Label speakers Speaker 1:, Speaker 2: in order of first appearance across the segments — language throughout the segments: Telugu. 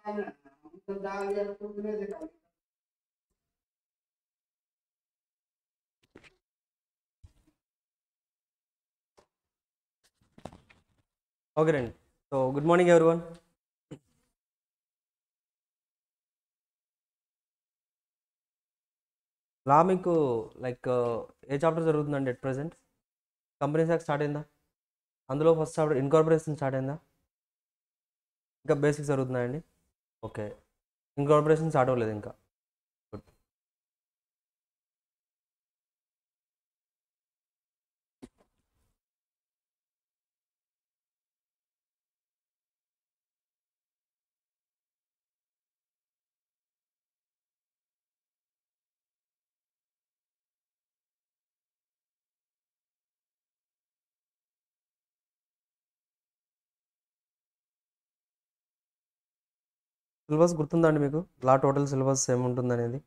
Speaker 1: ఓకే రండి. So good morning everyone. లా మీకు లైక్ ఏ చాప్టర్ జరుగుతుందండి at present? Companies act start అయిందా? అందులో ఫస్ట్ చాప్టర్ ఇన్కార్పొరేషన్ స్టార్ట్ అయిందా? ఇంకా బేసిక్స్ జరుగుతున్నాయండి. ఓకే, ఇన్కార్పొరేషన్ స్టార్ట్ అవ్వలేదు ఇంకా. గుడ్. సిలబస్ గుర్తుందా అండి మీకు? లా టోటల్ సిలబస్ ఏముంటుంది అనేది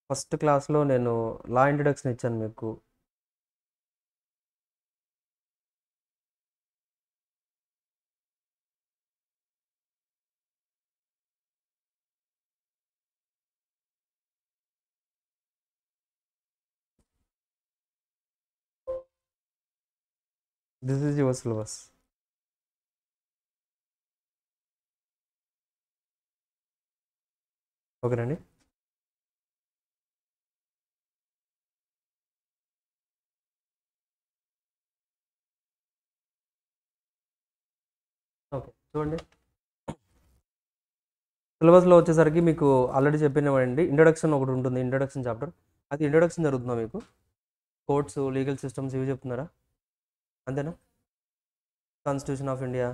Speaker 1: ఫస్ట్ క్లాస్లో నేను లా ఇంట్రడక్షన్ ఇచ్చాను మీకు. This is your syllabus. ఓకేనండి. ఓకే చూడండి, సిలబస్లో వచ్చేసరికి మీకు ఆల్రెడీ చెప్పినవండి. ఇంట్రడక్షన్ ఒకటి ఉంటుంది, ఇంట్రడక్షన్ చాప్టర్. అది ఇంట్రడక్షన్ జరుగుతుందా మీకు? కోర్ట్స్, లీగల్ సిస్టమ్స్ ఇవి చెప్తున్నారా? అంతేనా? కాన్స్టిట్యూషన్ ఆఫ్ ఇండియా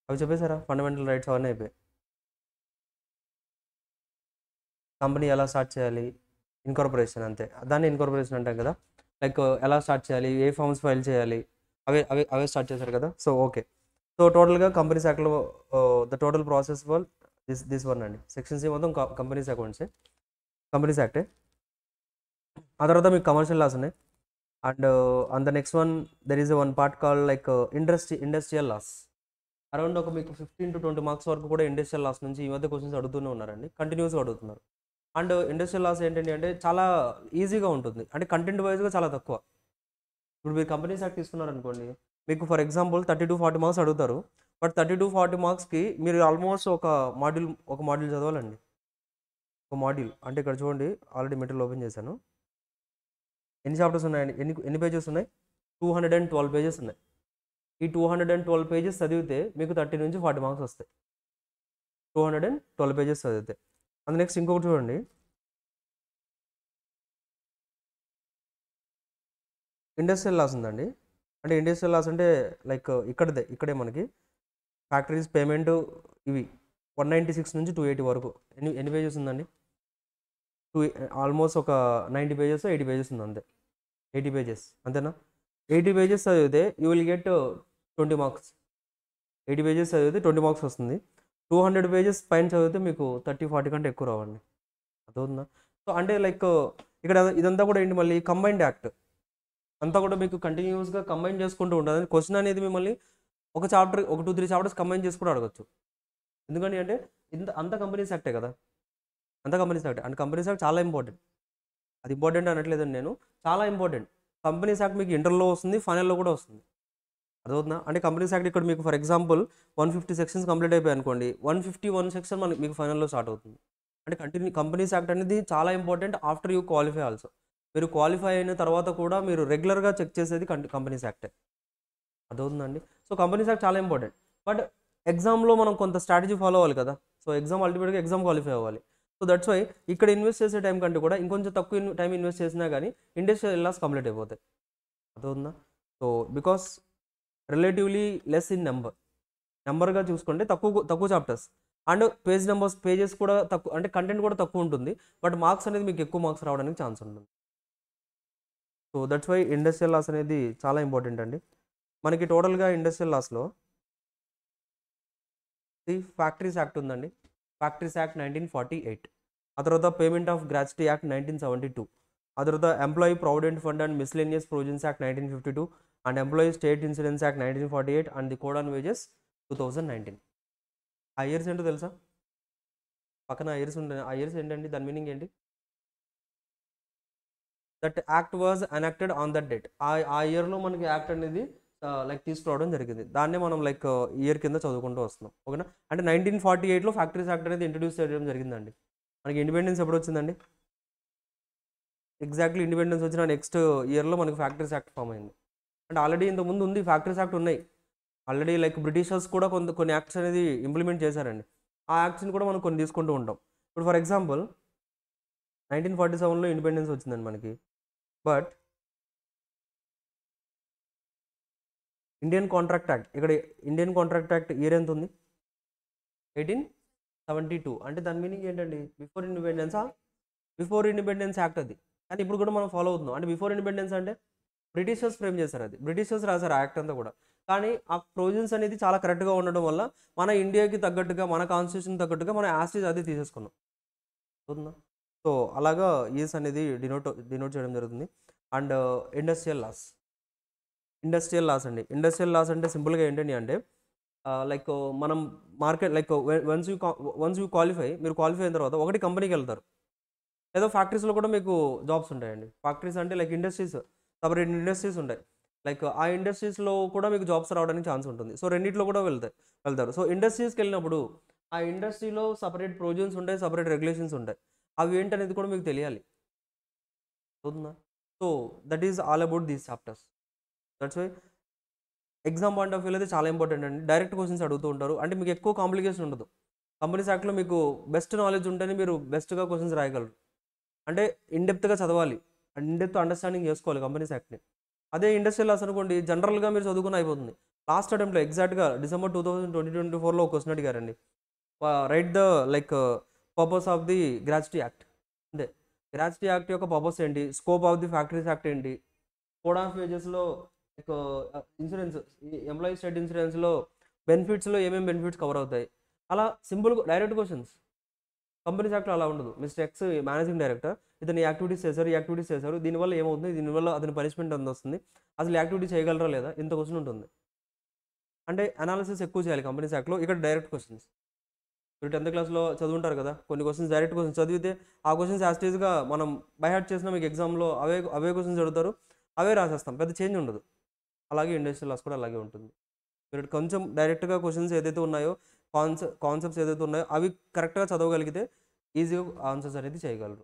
Speaker 1: అవి చెప్పేశారా? ఫండమెంటల్ రైట్స్ అవన్నీ అయిపోయాయి. కంపెనీ ఎలా స్టార్ట్ చేయాలి, ఇన్కార్పొరేషన్ అంతే, దాన్ని ఇన్కార్పొరేషన్ అంటాం కదా. లైక్ ఎలా స్టార్ట్ చేయాలి, ఏ ఫార్మ్స్ ఫైల్ చేయాలి, అవే స్టార్ట్ చేశారు కదా. సో ఓకే, సో టోటల్గా కంపెనీస్ యాక్ట్లో the total process for this one అండి. సెక్షన్ సి మొత్తం కంపెనీస్ అకౌంట్సే, కంపెనీస్ యాక్టే. ఆ తర్వాత మీకు కమర్షియల్ లాస్ ఉన్నాయి. And the next one there is one part call like industrial laws. Around ఒక మీకు 15 to 20 మార్క్స్ వరకు కూడా ఇండస్ట్రియల్ లాస్ నుంచి ఈ మధ్య క్వశ్చన్స్ అడుగుతూనే ఉన్నారండి, కంటిన్యూస్గా అడుగుతున్నారు. అండ్ ఇండస్ట్రియల్ లాస్ ఏంటంటే అంటే చాలా ఈజీగా ఉంటుంది, అంటే కంటెంట్ వైజ్గా చాలా తక్కువ. ఇప్పుడు మీరు కంపెనీస్ యాక్ట్ తీసుకున్నారనుకోండి, మీకు ఫర్ ఎగ్జాంపుల్ 30 to 40 మార్క్స్ అడుగుతారు. బట్ 30 to 40 మార్క్స్కి మీరు ఆల్మోస్ట్ ఒక మాడ్యూల్ చదవాలండి. ఒక మాడ్యూల్ అంటే ఇక్కడ చూడండి, ఆల్రెడీ మెటీరియల్ ఓపెన్ చేశాను. ఎన్ని చాప్టర్స్ ఉన్నాయండి, ఎన్ని పేజెస్ ఉన్నాయి? 212 పేజెస్ ఉన్నాయి. ఈ 212 పేజెస్ చదివితే మీకు 30 నుంచి 40 మార్క్స్ వస్తాయి. 212 పేజెస్ చదివితే. అండ్ నెక్స్ట్ ఇంకొకటి చూడండి, ఇండస్ట్రియల్ లాస్ ఉందండి. అంటే ఇండస్ట్రియల్ లాస్ అంటే లైక్ ఇక్కడే మనకి ఫ్యాక్టరీస్ పేమెంట్ ఇవి 196 నుంచి 280 వరకు. ఎన్ని పేజెస్ ఉందండి? ఆల్మోస్ట్ ఒక 90 పేజెస్ 80 పేజెస్ ఉంది అంతే. 80 పేజెస్ అంతేనా? 80 పేజెస్ చదివితే you will get 20 marks. 80 pages చదివితే 20 మార్క్స్ వస్తుంది. 200 పేజెస్ పైన చదివితే మీకు 30-40 కంటే ఎక్కువ రావండి. అర్థవుతుందా? సో అంటే లైక్ ఇక్కడ ఇదంతా కూడా ఏంటి, మళ్ళీ కంబైన్డ్ యాక్ట్ అంతా కూడా మీకు కంటిన్యూస్గా కంబైన్ చేసుకుంటూ ఉంటుంది. క్వశ్చన్ అనేది మిమ్మల్ని ఒక చాప్టర్, ఒక 2-3 చాప్టర్స్ కంబైన్ చేసుకుంటూ అడగచ్చు. ఎందుకని అంటే అంత కంపెనీస్ యాక్టే కదా, అంత companies act. And companies act చాలా ఇంపార్టెంట్. అది ఇంపార్టెంట్ అనట్లేదండి నేను, చాలా ఇంపార్టెంట్. కంపెనీస్ యాక్ట్ మీకు ఇంటర్లో వస్తుంది, ఫైనల్లో కూడా వస్తుంది. అదవుతుందా? అంటే కంపెనీస్ యాక్ట్ ఇక్కడ మీకు ఫర్ ఎగ్జాంపుల్ 150 సెక్షన్స్ కంప్లీట్ అయిపోయి అనుకోండి, 151 సెక్షన్ మీకు ఫైనల్లో స్టార్ట్ అవుతుంది. అంటే కంపెనీస్ యాక్ట్ అనేది చాలా important after you qualify also. మీరు క్వాలిఫై అయిన తర్వాత కూడా మీరు రెగ్యులర్గా చెక్ చేసేది కంపెనీస్ యాక్టే. అదవుతుందండి. సో కంపెనీస్ యాక్ట్ చాలా ఇంపార్టెంట్. బట్ ఎగ్జామ్లో మనం కొంత స్ట్రాటజీ ఫాలో అవ్వాలి కదా. సో అల్టిమేట్గా ఎగ్జామ్ క్వాలిఫై అవ్వాలి. సో దట్స్ వై ఇక్కడ ఇన్వెస్ట్ చేసే టైం కంటే కూడా ఇంకొంచెం తక్కువ టైం ఇన్వెస్ట్ చేసినా కానీ ఇండస్ట్రియల్ లాస్ కంప్లీట్ అయిపోతాయి. అదవుతుందా? So because relatively less in నెంబర్గా చూసుకుంటే తక్కువ చాప్టర్స్. అండ్ పేజెస్ కూడా తక్కువ, అంటే కంటెంట్ కూడా తక్కువ ఉంటుంది. బట్ మార్క్స్ అనేది మీకు ఎక్కువ మార్క్స్ రావడానికి ఛాన్స్ ఉంటుంది. So that's why industrial laws అనేది చాలా ఇంపార్టెంట్ అండి. మనకి టోటల్గా ఇండస్ట్రియల్ లాస్లో ఫ్యాక్టరీస్ యాక్ట్ ఉందండి. Factories act 1948. ఆ తర్వాత పేమెంట్ ఆఫ్ గ్రాట్యుటీ యాక్ట్ 1972. ఆ తర్వాత employee provident fund and miscellaneous provisions act 1952 and employee state insurance act 1948 and the code on wages 2019. ఆ ఇయర్స్ ఏంటో తెలుసా? పక్కన ఆ ఇయర్స్ ఉంటాయి. ఆ ఇయర్స్ ఏంటండి? దాని మీనింగ్ ఏంటి? That act was enacted on that date. ఆ ఇయర్లో మనకి యాక్ట్ అనేది లైక్ తీసుకురావడం జరిగింది. దాన్నే మనం లైక్ ఇయర్ కింద చదువుకుంటూ వస్తున్నాం. ఓకేనా? అంటే 1948లో ఫ్యాక్టరీస్ యాక్ట్ అనేది ఇంట్రడ్యూస్ చేయడం జరిగిందండి. మనకి ఇండిపెండెన్స్ ఎప్పుడు వచ్చిందండి? ఎగ్జాక్ట్లీ ఇండిపెండెన్స్ వచ్చిన నెక్స్ట్ ఇయర్లో మనకి ఫ్యాక్టరీస్ యాక్ట్ ఫామ్ అయింది. అంటే ఆల్రెడీ ఇంతకుముందు ఉంది, ఫ్యాక్టరీస్ యాక్ట్ ఉన్నాయి ఆల్రెడీ. లైక్ బ్రిటిషర్స్ కూడా కొన్ని యాక్ట్స్ అనేది ఇంప్లిమెంట్ చేశారండి. ఆ యాక్ట్స్ని కూడా మనం కొన్ని తీసుకుంటూ ఉంటాం. ఇప్పుడు ఫర్ ఎగ్జాంపుల్ 1947లో ఇండిపెండెన్స్ వచ్చిందండి మనకి. బట్ ఇండియన్ కాంట్రాక్ట్ యాక్ట్, ఇక్కడ ఇండియన్ కాంట్రాక్ట్ యాక్ట్ ఇయర్ ఎంత ఉంది? 1872. అంటే దాని మీనింగ్ ఏంటండి? బిఫోర్ ఇండిపెండెన్సా? బిఫోర్ ఇండిపెండెన్స్ యాక్ట్ అది. కానీ ఇప్పుడు కూడా మనం ఫాలో అవుతున్నాం. అంటే బిఫోర్ ఇండిపెండెన్స్ అంటే బ్రిటిషర్స్ ఫ్రేమ్ చేశారు, అది బ్రిటిషర్స్ రాశారు ఆ యాక్ట్ అంతా కూడా. కానీ ఆ ప్రొవిజన్స్ అనేది చాలా కరెక్ట్గా ఉండడం వల్ల మన ఇండియాకి తగ్గట్టుగా, మన కాన్స్టిట్యూషన్ తగ్గట్టుగా మనం యాస్టీజ్ అది తీసేసుకున్నాం. అవుతుందా? సో అలాగా ఇయర్స్ అనేది డినోట్ చేయడం జరుగుతుంది. And industrial laws. Industrial laws అండి. ఇండస్ట్రియల్ లాస్ అంటే సింపుల్గా ఏంటండి అంటే లైక్ మనం market like once you qualify, మీరు క్వాలిఫై అయిన తర్వాత ఒకటి కంపెనీకి వెళ్తారు, లేదా ఫ్యాక్టరీస్లో కూడా మీకు జాబ్స్ ఉంటాయండి. ఫ్యాక్టరీస్ అంటే లైక్ ఇండస్ట్రీస్, సపరేట్ ఇండస్ట్రీస్ ఉంటాయి. లైక్ ఆ ఇండస్ట్రీస్లో కూడా మీకు జాబ్స్ రావడానికి ఛాన్స్ ఉంటుంది. సో రెండిట్లో కూడా వెళ్తారు. సో ఇండస్ట్రీస్కి వెళ్ళినప్పుడు ఆ ఇండస్ట్రీలో సపరేట్ ప్రొవిజన్స్ ఉంటాయి, సపరేట్ రెగ్యులేషన్స్ ఉంటాయి. అవి ఏంటనేది కూడా మీకు తెలియాలి. అవుతుందా? So that is all about these chapters. That's why exam point of వ్యూలో అయితే చాలా ఇంపార్టెంట్ అండి. డైరెక్ట్ క్వశ్చన్స్ అడుగుతూ ఉంటారు. అంటే మీకు ఎక్కువ కాంప్లికేషన్ ఉండదు. కంపెనీస్ యాక్ట్లో మీకు బెస్ట్ నాలెడ్జ్ ఉంటేనే మీరు బెస్ట్గా క్వశ్చన్స్ రాయగలరు. అంటే ఇన్డెప్త్గా చదవాలి, ఇన్డెప్త్ అండర్స్టాండింగ్ చేసుకోవాలి కంపెనీస్ యాక్ట్ని. అదే ఇండస్ట్రియల్ లాస్ అనుకోండి, జనరల్గా మీరు చదువుకుని అయిపోతుంది. లాస్ట్ అటెంప్ట్లో ఎగ్జాక్ట్గా డిసెంబర్ 2024లో ఒక క్వశ్చన్ అడిగారండి. Write the like purpose of the gratuity act. అంతే, గ్రాట్యుటీ యాక్ట్ యొక్క పర్పస్ ఏంటి, scope of the factories act ఏంటి, కోడ్ ఆఫ్ వేజెస్లో లైక్ ఇన్సూరెన్స్, ఎంప్లాయీ స్టేట్ ఇన్సూరెన్స్లో బెనిఫిట్స్లో ఏమేమి బెనిఫిట్స్ కవర్ అవుతాయి, అలా సింపుల్ డైరెక్ట్ క్వశ్చన్స్. కంపెనీస్ యాక్ట్లో అలా ఉండదు. మిస్టర్ ఎక్స్ మేనేజింగ్ డైరెక్టర్, ఇతను ఈ యాక్టివిటీస్ చేశారు, దీనివల్ల ఏమవుతుంది, దీనివల్ల అతని పనిష్మెంట్ ఎంత వస్తుంది, అసలు యాక్టివిటీ చేయగలరా లేదా, ఇంత క్వశ్చన్ ఉంటుంది. అంటే అనాలిసిస్ ఎక్కువ చేయాలి కంపెనీస్ యాక్ట్లో. ఇక్కడ డైరెక్ట్ క్వశ్చన్స్. మీరు 10th క్లాస్లో చదువుంటారు కదా, కొన్ని క్వశ్చన్స్ డైరెక్ట్ క్వశ్చన్స్ చదివితే ఆ క్వశ్చన్స్ యాస్టీజ్గా మనం బై హార్ట్ చేసిన మీకు ఎగ్జామ్లో అవే క్వశ్చన్స్ అడుగుతారు, అవే రాసేస్తాం, పెద్ద చేంజ్ ఉండదు. అలాగే ఇండస్ట్రియల్ లాస్ కూడా అలాగే ఉంటుంది. మీరు కొంచెం డైరెక్ట్గా క్వశ్చన్స్ ఏదైతే ఉన్నాయో, కాన్సెప్ట్స్ ఏదైతే ఉన్నాయో అవి కరెక్ట్గా చదవగలిగితే ఈజీగా ఆన్సర్స్ అనేది చేయగలరు.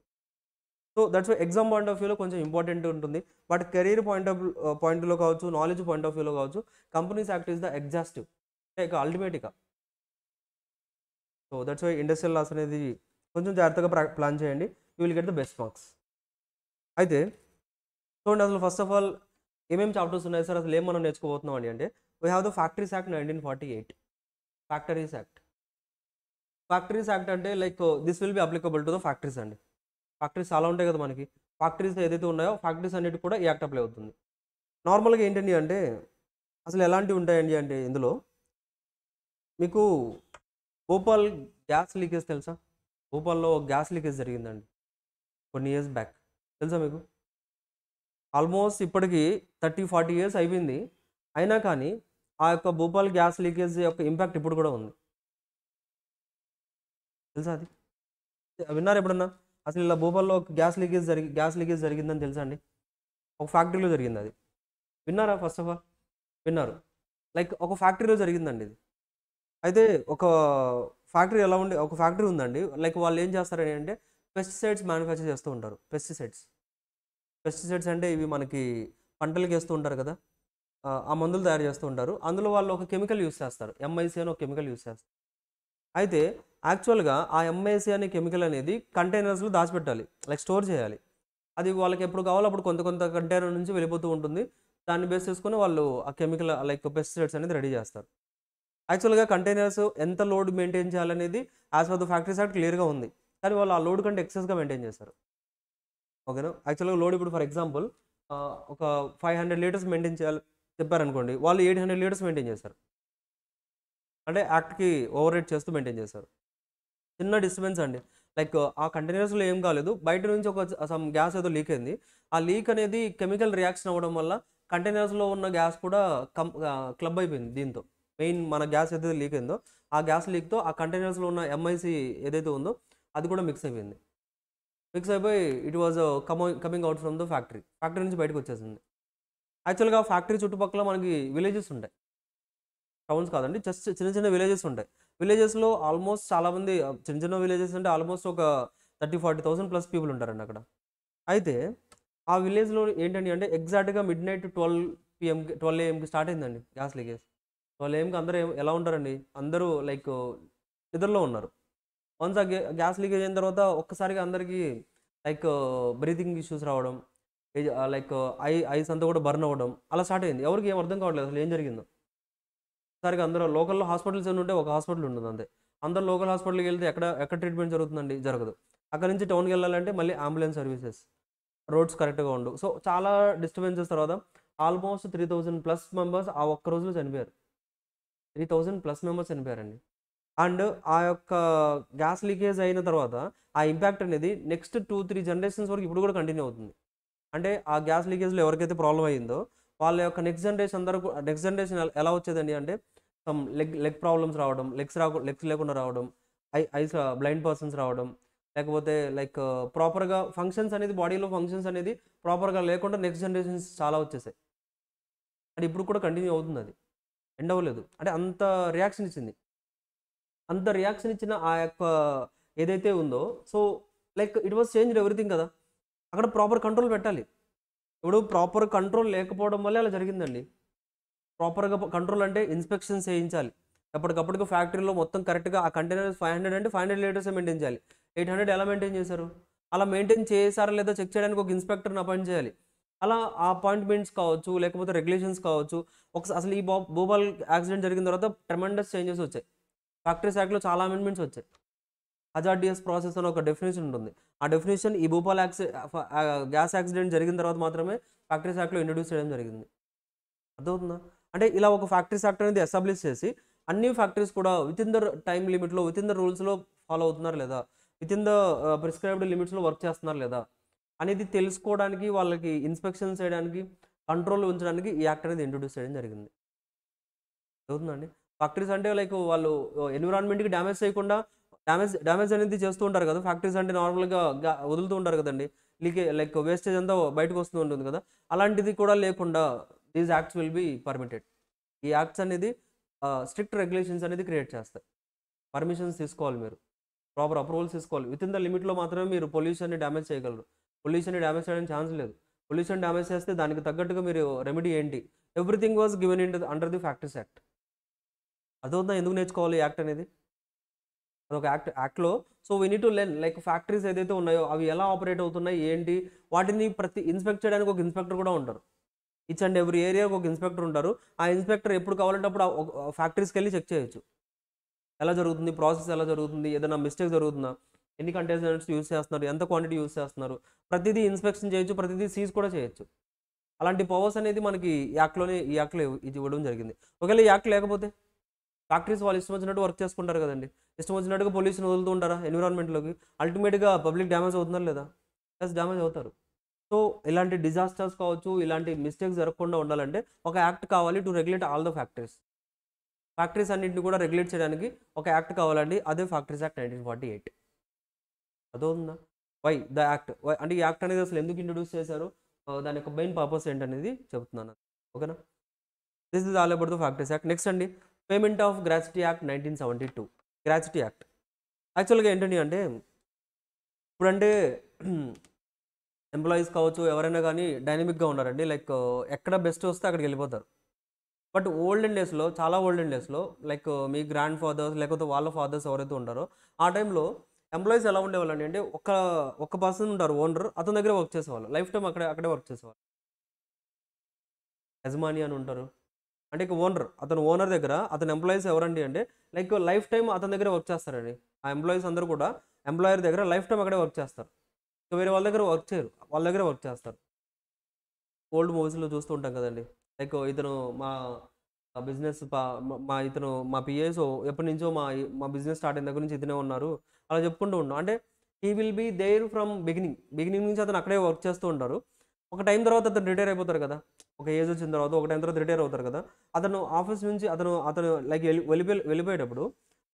Speaker 1: So that's why exam point of వ్యూలో కొంచెం ఇంపార్టెంట్ ఉంటుంది. బట్ కెరీర్ పాయింట్లో కావచ్చు, నాలెడ్జ్ పాయింట్ ఆఫ్ వ్యూలో కావచ్చు, companies act is the exhaustive, ఇక అల్టిమేట్గా. So that's why industrial laws అనేది కొంచెం జాగ్రత్తగా ప్లాన్ చేయండి, you will get the best marks. అయితే చూడండి, అసలు ఫస్ట్ ఆఫ్ ఆల్ ఏమేమి చాప్టర్స్ ఉన్నాయి సార్, అసలు ఏం మనం నేర్చుకోబోతున్నాం అండి అంటే, we have the factories act 1948. Factories act అంటే like this will be applicable to the factories అండి. ఫ్యాక్టరీస్ చాలా ఉంటాయి కదా మనకి, ఫ్యాక్టరీస్ ఏదైతే ఉన్నాయో ఫ్యాక్టరీస్ అన్నిటి కూడా ఈ యాక్ట్ అప్లై అవుతుంది. నార్మల్గా ఏంటండి అంటే అసలు ఎలాంటివి ఉంటాయండి అంటే, ఇందులో మీకు భోపాల్ గ్యాస్ లీకేజ్ తెలుసా? భోపాల్లో గ్యాస్ లీకేజ్ జరిగిందండి కొన్ని ఇయర్స్ బ్యాక్, తెలుసా మీకు? ఆల్మోస్ట్ ఇప్పటికి 30-40 ఇయర్స్ అయిపోయింది, అయినా కానీ ఆ యొక్క భోపాల్ గ్యాస్ లీకేజ్ యొక్క ఇంపాక్ట్ ఇప్పుడు కూడా ఉంది. తెలుసా అది? విన్నారు ఎప్పుడన్నా? అసలు ఇలా భోపాల్లో గ్యాస్ లీకేజ్ జరిగిందని తెలుసా అండి? ఒక ఫ్యాక్టరీలో జరిగింది అది. విన్నారా? ఫస్ట్ ఆఫ్ ఆల్ విన్నారు. లైక్ ఒక ఫ్యాక్టరీలో జరిగిందండి ఇది. అయితే ఒక ఒక ఫ్యాక్టరీ ఉందండి. లైక్ వాళ్ళు ఏం చేస్తారని అంటే పెస్టిసైడ్స్ మ్యానుఫ్యాక్చర్ చేస్తూ ఉంటారు. పెస్టిసైడ్స్ అంటే ఇవి మనకి పంటలకు వేస్తూ ఉంటారు కదా, ఆ మందులు తయారు చేస్తూ ఉంటారు. అందులో వాళ్ళు ఒక కెమికల్ యూస్ చేస్తారు, ఎంఐసి అని ఒక కెమికల్ యూస్ చేస్తారు. అయితే యాక్చువల్గా ఆ ఎంఐసి అనే కెమికల్ అనేది కంటైనర్స్లో దాచిపెట్టాలి, లైక్ స్టోర్ చేయాలి. అది వాళ్ళకి ఎప్పుడు కావాలో అప్పుడు కొంత కంటైనర్ నుంచి వెళ్ళిపోతూ ఉంటుంది. దాన్ని బేస్ చేసుకొని వాళ్ళు ఆ కెమికల్ లైక్ పెస్టిసైడ్స్ అనేది రెడీ చేస్తారు. యాక్చువల్గా కంటైనర్స్ ఎంత లోడ్ మెయింటైన్ చేయాలనేది as per the factories act క్లియర్గా ఉంది. కానీ వాళ్ళు ఆ లోడ్ కంటే ఎక్సెస్గా మెయింటైన్ చేస్తారు. ఓకేనా? యాక్చువల్గా లోడ్ ఇప్పుడు ఫర్ ఎగ్జాంపుల్ ఒక 500 లీటర్స్ మెయింటైన్ చేయాలి చెప్పారనుకోండి, వాళ్ళు 800 లీటర్స్ మెయింటైన్ చేస్తారు. అంటే యాక్ట్కి ఓవర్ రేట్ చేస్తూ మెయింటైన్ చేస్తారు. చిన్న డిస్టర్బెన్స్ అండి. లైక్ ఆ కంటైనర్స్లో ఏం కాలేదు, బయట నుంచి ఒక సమ్ గ్యాస్ ఏదో లీక్ అయింది. ఆ లీక్ అనేది కెమికల్ రియాక్షన్ అవ్వడం వల్ల కంటైనర్స్లో ఉన్న గ్యాస్ కూడా క్లబ్ అయిపోయింది దీంతో, మెయిన్ మన గ్యాస్ ఏదైతే లీక్ అయిందో ఆ గ్యాస్ లీక్తో ఆ కంటైనర్స్లో ఉన్న ఎంఐసి ఏదైతే ఉందో అది కూడా మిక్స్ అయిపోయింది. మిక్స్ అయిపోయి it was coming out from the factory నుంచి బయటకు వచ్చేసింది. యాక్చువల్గా ఫ్యాక్టరీ చుట్టుపక్కల మనకి విలేజెస్ ఉంటాయి, టౌన్స్ కాదండి, జస్ట్ చిన్న చిన్న విలేజెస్ ఉంటాయి. విలేజెస్లో ఆల్మోస్ట్ చాలామంది చిన్న చిన్న విలేజెస్ అంటే ఆల్మోస్ట్ ఒక 30,000-40,000 ప్లస్ పీపుల్ ఉంటారండి అక్కడ. అయితే ఆ విలేజ్లో ఏంటండి అంటే ఎగ్జాక్ట్గా మిడ్ నైట్ 12 AM స్టార్ట్ అయిందండి గ్యాస్ లీకేజ్. 12 AMకి అందరూ ఎలా ఉంటారండి, అందరూ లైక్ నిద్రలో ఉన్నారు. వన్స్ ఆ గ్యాస్ లీకేజ్ అయిన తర్వాత ఒక్కసారిగా అందరికీ లైక్ బ్రీతింగ్ ఇష్యూస్ రావడం, లైక్ ఐస్ అంతా కూడా బర్న్ అవ్వడం అలా స్టార్ట్ అయింది. ఎవరికి ఏం అర్థం కావట్లేదు అసలు ఏం జరిగిందో. ఒకసారిగా అందరూ లోకల్లో హాస్పిటల్స్ ఏమి ఉంటే ఒక హాస్పిటల్ ఉంటుంది అంతే. అందరూ లోకల్ హాస్పిటల్కి వెళ్తే ఎక్కడ ట్రీట్మెంట్ జరుగుతుందండి, జరగదు. అక్కడ నుంచి టౌన్కి వెళ్ళాలంటే మళ్ళీ అంబులెన్స్ సర్వీసెస్, రోడ్స్ కరెక్ట్గా ఉండవు. సో చాలా డిస్టర్బెన్సెస్ తర్వాత ఆల్మోస్ట్ 3,000+ మెంబర్స్ ఆ ఒక్క రోజులో చనిపోయారు. 3,000+ మెంబర్స్ చనిపోయారండి. అండ్ ఆ యొక్క గ్యాస్ లీకేజ్ అయిన తర్వాత ఆ ఇంపాక్ట్ అనేది నెక్స్ట్ 2-3 జనరేషన్స్ వరకు ఇప్పుడు కూడా కంటిన్యూ అవుతుంది. అంటే ఆ గ్యాస్ లీకేజ్లో ఎవరికైతే ప్రాబ్లం అయ్యిందో వాళ్ళ యొక్క నెక్స్ట్ జనరేషన్ ఎలా వచ్చేదండి అంటే సమ్ లెగ్ ప్రాబ్లమ్స్ రావడం, లెగ్స్ లేకుండా రావడం, ఐస్ బ్లైండ్ పర్సన్స్ రావడం, లేకపోతే లైక్ ప్రాపర్గా ఫంక్షన్స్ అనేది బాడీలో ఫంక్షన్స్ అనేది ప్రాపర్గా లేకుండా నెక్స్ట్ జనరేషన్స్ చాలా వచ్చేసాయి. అంటే ఇప్పుడు కూడా కంటిన్యూ అవుతుంది, అది ఎండ్ అవ్వలేదు. అంటే అంత రియాక్షన్ ఇచ్చింది. అంత రియాక్షన్ ఇచ్చిన ఆ యొక్క ఏదైతే ఉందో, so like it was changed everything కదా. అక్కడ ప్రాపర్ కంట్రోల్ పెట్టాలి. ఇప్పుడు ప్రాపర్ కంట్రోల్ లేకపోవడం వల్లే అలా జరిగిందండి. ప్రాపర్గా కంట్రోల్ అంటే ఇన్స్పెక్షన్స్ చేయించాలి ఎప్పటికప్పటికి ఫ్యాక్టరీలో మొత్తం కరెక్ట్గా. ఆ కంటైనర్స్ 500 అంటే 500 లీటర్స్ మెయింటైన్ చేయాలి. 800 ఎలా మెయింటైన్ చేశారు? అలా మెయింటైన్ చేశారా లేదా చెక్ చేయడానికి ఒక ఇన్స్పెక్టర్ని అపాయింట్ చేయాలి. అలా ఆ అపాయింట్మెంట్స్ కావచ్చు, లేకపోతే రెగ్యులేషన్స్ కావచ్చు. ఒకసారి అసలు ఈ భోపాల్ యాక్సిడెంట్ జరిగిన తర్వాత ట్రెమెండస్ చేంజెస్ వచ్చాయి. ఫ్యాక్టరీస్ యాక్ట్లో చాలా అమెండ్మెంట్స్ వచ్చాయి. హజార్డియస్ ప్రాసెస్ అని ఒక డెఫినేషన్ ఉంటుంది. ఆ డెఫినేషన్ ఈ భోపాల్ గ్యాస్ యాక్సిడెంట్ జరిగిన తర్వాత మాత్రమే ఫ్యాక్టరీస్ యాక్ట్లో ఇంట్రడ్యూస్ చేయడం జరిగింది. అర్థమవుతుందా? అంటే ఇలా ఒక ఫ్యాక్టరీస్ యాక్ట్ అనేది ఎస్టాబ్లిష్ చేసి అన్ని ఫ్యాక్టరీస్ కూడా విత్ ఇన్ ద టైం లిమిట్లో, విత్ ఇన్ ద రూల్స్లో ఫాలో అవుతున్నారు లేదా, విత్ ఇన్ ద ప్రిస్క్రైబ్డ్ లిమిట్స్లో వర్క్ చేస్తున్నారు లేదా అనేది తెలుసుకోవడానికి, వాళ్ళకి ఇన్స్పెక్షన్స్ చేయడానికి, కంట్రోల్ ఉంచడానికి ఈ యాక్ట్ అనేది ఇంట్రడ్యూస్ చేయడం జరిగింది. అవుతుందండి. ఫ్యాక్టరీస్ అంటే లైక్ వాళ్ళు ఎన్విరాన్మెంట్కి డ్యామేజ్ చేయకుండా డ్యామేజ్ అనేది చేస్తూ ఉంటారు కదా. ఫ్యాక్టరీస్ అంటే నార్మల్గా వదులుతూ ఉంటారు కదండి, లైక్ వేస్టేజ్ అంతా బయటకు వస్తూ ఉంటుంది కదా. అలాంటిది కూడా లేకుండా these acts will be permitted. ఈ యాక్ట్స్ అనేది స్ట్రిక్ట్ రెగ్యులేషన్స్ అనేది క్రియేట్ చేస్తాయి. పర్మిషన్స్ తీసుకోవాలి, మీరు ప్రాపర్ అప్రూవల్స్ తీసుకోవాలి. విత్ ఇన్ ద లిమిట్లో మాత్రమే మీరు పొల్యూషన్ని డ్యామేజ్ చేయగలరు. పొల్యూషన్ని డ్యామేజ్ చేయడానికి ఛాన్స్ లేదు. పొల్యూషన్ డ్యామేజ్ చేస్తే దానికి తగ్గట్టుగా మీరు రెమెడీ ఏంటి, everything was given in under the factories act. అదవుతుందా? ఎందుకు నేర్చుకోవాలి ఈ యాక్ట్ అనేది? అదొక యాక్ట్లో. So we need to learn like factories ఏదైతే ఉన్నాయో అవి ఎలా ఆపరేట్ అవుతున్నాయి ఏంటి, వాటిని ఇన్స్పెక్ట్ చేయడానికి ఒక ఇన్స్పెక్టర్ కూడా ఉంటారు. ఈచ్ అండ్ ఎవ్రీ ఏరియాకి ఒక ఇన్స్పెక్టర్ ఉంటారు. ఆ ఇన్స్పెక్టర్ ఎప్పుడు కావాలంటే అప్పుడు ఫ్యాక్టరీస్కి వెళ్ళి చెక్ చేయొచ్చు, ఎలా జరుగుతుంది ప్రాసెస్, ఎలా జరుగుతుంది, ఏదైనా మిస్టేక్ జరుగుతుందా, ఎన్ని కంటైనర్స్ యూస్ చేస్తున్నారు, ఎంత క్వాంటిటీ యూస్ చేస్తున్నారు, ప్రతిదీ ఇన్స్పెక్షన్ చేయొచ్చు, ప్రతిదీ సీజ్ కూడా చేయొచ్చు. అలాంటి పవర్స్ అనేది మనకి ఈ యాక్ట్లో ఇది ఇవ్వడం జరిగింది. ఒకవేళ ఈ యాక్ట్ లేకపోతే ఫ్యాక్టరీస్ వాళ్ళు ఇష్టం వచ్చినట్టు వర్క్ చేసుకుంటారు కదండి, ఇష్టం వచ్చినట్టుగా పొల్యూషన్ వదులుతూ ఉంటారా ఎన్విరాన్మెంట్లోకి, అల్టిమేట్గా పబ్లిక్ డ్యామేజ్ అవుతున్నారు లేదా? ప్లస్ డ్యామేజ్ అవుతారు. సో ఇలాంటి డిజాస్టర్స్ కావచ్చు, ఇలాంటి మిస్టేక్స్ జరగకుండా ఉండాలంటే ఒక యాక్ట్ కావాలి to regulate all the factories అన్నింటిని కూడా రెగ్యులేట్ చేయడానికి ఒక యాక్ట్ కావాలండి. అదే ఫ్యాక్టరీస్ యాక్ట్ 1948. అదవుతుందా? వై ద యాక్ట్, అంటే ఈ యాక్ట్ అనేది అసలు ఎందుకు ఇంట్రొడ్యూస్ చేశారు, దాని యొక్క మెయిన్ పర్పస్ ఏంటనేది చెప్తున్నాను. ఓకేనా? This is all about the factories act. Next అండి, payment of gratuity act 1972. Gratuity act యాక్చువల్గా ఏంటండి అంటే, ఇప్పుడంటే ఎంప్లాయీస్ కావచ్చు ఎవరైనా కానీ డైనమిక్గా ఉన్నారండి, లైక్ ఎక్కడ బెస్ట్ వస్తే అక్కడికి వెళ్ళిపోతారు. బట్ చాలా ఓల్డెన్ డేస్లో లైక్ మీ గ్రాండ్ ఫాదర్స్ లేకపోతే వాళ్ళ ఫాదర్స్ ఎవరైతే ఉంటారో ఆ టైంలో ఎంప్లాయీస్ ఎలా ఉండేవాళ్ళండి అంటే ఒక పర్సన్ ఉంటారు ఓనర్, అతని దగ్గర వర్క్ చేసేవాళ్ళు, లైఫ్ టైం అక్కడే వర్క్ చేసేవాళ్ళు. యజమాని అని ఉంటారు, అంటే ఇక ఓనర్ దగ్గర అతని ఎంప్లాయీస్ ఎవరండి అంటే లైక్ లైఫ్ టైం అతని దగ్గర వర్క్ చేస్తారండి. ఆ ఎంప్లాయీస్ అందరూ కూడా ఎంప్లాయర్ దగ్గర లైఫ్ టైం అక్కడే వర్క్ చేస్తారు. సో వేరే వాళ్ళ దగ్గర వర్క్ చేయరు, వాళ్ళ దగ్గర వర్క్ చేస్తారు. ఓల్డ్ మూవీస్లో చూస్తూ ఉంటాం కదండి, లైక్ ఇతను బిజినెస్ మా పిఏ, సో ఎప్పటి నుంచో మా బిజినెస్ స్టార్ట్ అయిన దగ్గర నుంచి ఇతనే ఉన్నారు, అలా చెప్పుకుంటూ ఉన్నాం. అంటే he will be there from beginning నుంచి అతను అక్కడే వర్క్ చేస్తూ ఉంటారు. ఒక టైం తర్వాత అతను రిటైర్ అయిపోతారు కదా, ఒక ఏజ్ వచ్చిన తర్వాత ఒక టైం తర్వాత రిటైర్ అవుతారు కదా, అతను ఆఫీస్ నుంచి అతను లైక్ వెళ్ళిపోయేటప్పుడు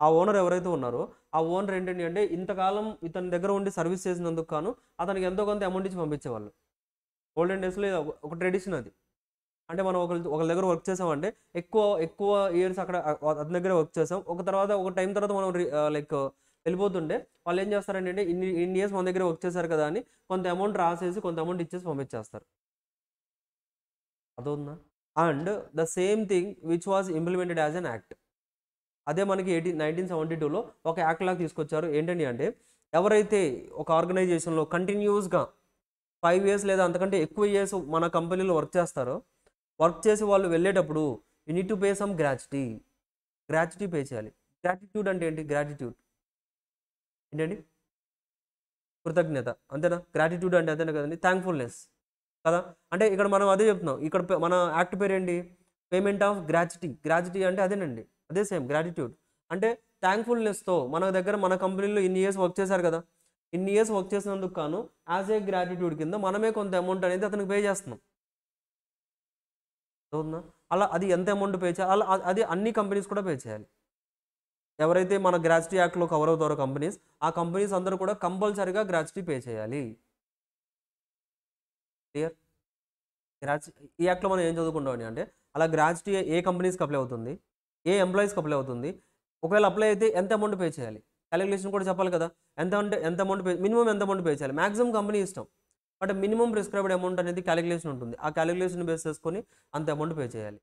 Speaker 1: ఆ ఓనర్ ఎవరైతే ఉన్నారో ఆ ఓనర్ ఏంటంటే అంటే ఇంతకాలం ఇతని దగ్గర ఉండి సర్వీస్ చేసినందుకు కాను అతనికి ఎంతో కొంత అమౌంట్ ఇచ్చి పంపించేవాళ్ళు. ఓల్డెన్ డేస్లో ఒక ట్రెడిషన్ అది. అంటే మనం ఒకళ్ళ దగ్గర వర్క్ చేసామంటే ఎక్కువ ఎక్కువ ఇయర్స్ అక్కడ అతని దగ్గర వర్క్ చేసాం, ఒక తర్వాత ఒక టైం తర్వాత మనం లైక్ వెళ్ళిపోతుంటే వాళ్ళు ఏం చేస్తారంటే అంటే ఇన్ని ఇయర్స్ మన దగ్గర వర్క్ చేశారు కదా అని కొంత అమౌంట్ రాసేసి కొంత అమౌంట్ ఇచ్చేసి పంపించేస్తారు. అదవుతుందా? And the same thing which was implemented as an act. అదే మనకి 1972లో ఒక యాక్ట్ లాగా తీసుకొచ్చారు. ఏంటండి అంటే ఎవరైతే ఒక ఆర్గనైజేషన్లో కంటిన్యూస్గా 5 ఇయర్స్ లేదా అంతకంటే ఎక్కువ ఇయర్స్ మన కంపెనీలో వర్క్ చేస్తారో, వర్క్ చేసి వాళ్ళు వెళ్ళేటప్పుడు you need to pay some gratuity pay చేయాలి. గ్రాటిట్యూడ్ అంటే ఏంటి? గ్రాటిట్యూడ్ ఏంటండి? కృతజ్ఞత, అంతేనా? గ్రాటిట్యూడ్ అంటే అంతేనా కదండి, థ్యాంక్ఫుల్నెస్ కదా. అంటే ఇక్కడ మనం అదే చెప్తున్నాం, ఇక్కడ మన యాక్ట్ పేరు ఏంటి? పేమెంట్ ఆఫ్ గ్రాట్యుటీ అంటే అదేనండి, అదే సేమ్ గ్రాటిట్యూడ్. అంటే థ్యాంక్ఫుల్నెస్తో మన దగ్గర మన కంపెనీలో ఇన్ని ఇయర్స్ వర్క్ చేశారు కదా, ఇన్ని ఇయర్స్ వర్క్ చేసినందుకు కాను యాజ్ ఏ గ్రాటిట్యూడ్ కింద మనమే కొంత అమౌంట్ అనేది అతనికి పే చేస్తున్నాం. అవునా? అలా అది ఎంత అమౌంట్ పే చేయాలి, అలా అది అన్ని కంపెనీస్ కూడా పే చేయాలి. ఎవరైతే మన గ్రాట్యుటీ యాక్ట్లో కవర్ అవుతారో కంపెనీస్, ఆ కంపెనీస్ అందరూ కూడా కంపల్సరీగా గ్రాట్యుటీ పే చేయాలి. క్లియర్? ఈ యాక్ట్లో మనం ఏం చదువుకుంటామని అంటే అలా గ్రాట్యుటీ ఏ కంపెనీస్కి అప్లై అవుతుంది, ఏ ఎంప్లాయీస్కి అప్లై అవుతుంది, ఒకవేళ అప్లై అయితే ఎంత అమౌంట్ పే చేయాలి, క్యాలిక్యులేషన్ కూడా చెప్పాలి కదా. ఎంత అమౌంట్ పే, మినిమం ఎంత అమౌంట్ పే చేయాలి, మాక్సిమం కంపెనీ ఇష్టం, బట్ మినిమం ప్రిస్క్రైబ్డ్ అమౌంట్ అనేది క్యాలిక్యులేషన్ ఉంటుంది, ఆ క్యాలిక్యులేషన్ బేస్ చేసుకొని అంత అమౌంట్ పే చేయాలి.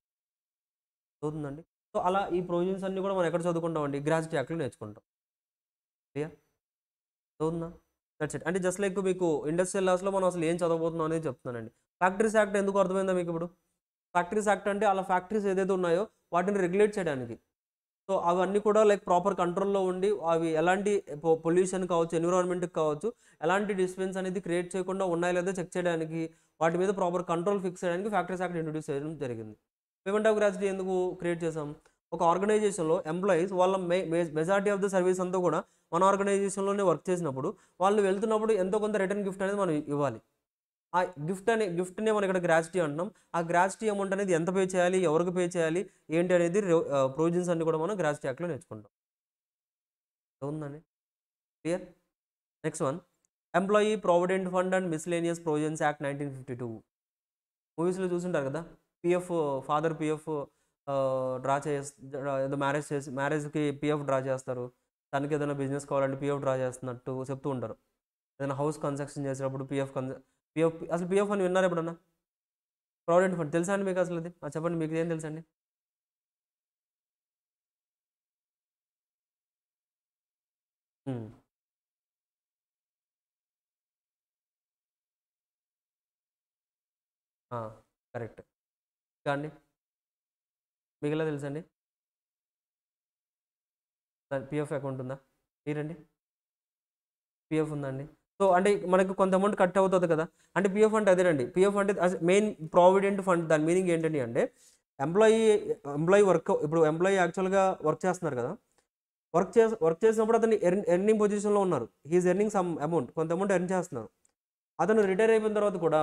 Speaker 1: అవుతుందండి. సో అలా ఈ ప్రొవిజన్స్ అన్ని కూడా మనం ఎక్కడ చదువుకుంటామండి? గ్రాట్యుటీ యాక్ట్లో నేర్చుకుంటాం. క్లియర్? అవుతుందా? That's it. అంటే జస్ట్ లైక్ మీకు ఇండస్ట్రియల్ లాస్లో మనం అసలు ఏం చదవబోతున్నాం అనేది చెప్తున్నానండి. ఫ్యాక్టరీస్ యాక్ట్ ఎందుకు అర్థమైందా మీకు ఇప్పుడు? ఫ్యాక్టరీస్ యాక్ట్ అంటే అలా ఫ్యాక్టరీస్ ఏదైతే ఉన్నాయో వాటిని రెగ్యులేట్ చేయడానికి. సో అవన్నీ కూడా లైక్ ప్రాపర్ కంట్రోల్లో ఉండి అవి ఎలాంటి పొల్యూషన్ కావచ్చు, ఎన్విరాన్మెంట్కి కావచ్చు, ఎలాంటి డిస్టర్బెన్స్ అనేది క్రియేట్ చేయకుండా ఉన్నాయో లేదో చెక్ చేయడానికి, వాటి మీద ప్రాపర్ కంట్రోల్ ఫిక్స్ చేయడానికి ఫ్యాక్టరీస్ యాక్ట్ ఇంట్రొడ్యూస్ చేయడం జరిగింది. పేమెంట్ ఆఫ్ గ్రాట్యుటీ ఎందుకు క్రియేట్ చేసాం? ఒక ఆర్గనైజేషన్లో ఎంప్లాయీస్ వాళ్ళ మెజారిటీ ఆఫ్ ద సర్వీస్ అంతా కూడా మన ఆర్గనైజేషన్లోనే వర్క్ చేసినప్పుడు వాళ్ళు వెళ్తున్నప్పుడు ఎంతో కొంత రిటర్న్ గిఫ్ట్ అనేది మనం ఇవ్వాలి. ఆ గిఫ్ట్నే మనం ఇక్కడ గ్రాట్యుటీ అంటున్నాం. ఆ గ్రాట్యుటీ అమౌంట్ అనేది ఎంత పే చేయాలి, ఎవరికి పే చేయాలి, ఏంటి అనేది ప్రొవిజన్స్ అన్ని కూడా మనం గ్రాట్యుటీ యాక్ట్లో నేర్చుకుంటాం. ఉందండి. Clear? Next one, employee provident fund and miscellaneous provisions act 1952. మూవీస్లో చూసుంటారు కదా, పిఎఫ్, ఫాదర్ పిఎఫ్ డ్రా ఏదో మ్యారేజ్కి పిఎఫ్ డ్రా చేస్తారు, తనకి ఏదైనా బిజినెస్ కావాలంటే పిఎఫ్ డ్రా చేస్తున్నట్టు చెప్తూ ఉంటారు. ఏదైనా హౌస్ కన్స్ట్రక్షన్ చేసేటప్పుడు పిఎఫ్ అసలు పిఎఫ్ అని విన్నారు ఎప్పుడన్నా? ప్రావిడెంట్ ఫండ్ తెలుసా అండి మీకు అసలు అది? చెప్పండి, మీకు ఏం తెలుసండి? ఉమ్, ఆ, కరెక్ట్. ఇంకా అండి, మీకు ఎలా తెలుసండి? పిఎఫ్ అకౌంట్ ఉందా? మీరండి? పిఎఫ్ ఉందండి. సో అంటే మనకు కొంత అమౌంట్ కట్ అవుతుంది కదా, అంటే పిఎఫ్ అంటే అదేనండి. పిఎఫ్ అంటే మెయిన్ ప్రావిడెంట్ ఫండ్, దాని మీనింగ్ ఏంటండి అంటే ఎంప్లాయీ ఎంప్లాయీ వర్క్, ఇప్పుడు ఎంప్లాయీ యాక్చువల్గా వర్క్ చేస్తున్నారు కదా, వర్క్ చేసినప్పుడు అతను ఎర్నింగ్ పొజిషన్లో ఉన్నారు, హీఈస్ ఎర్నింగ్ సమ్ అమౌంట్, కొంత అమౌంట్ ఎర్న్ చేస్తున్నారు. అతను రిటైర్ అయిపోయిన తర్వాత కూడా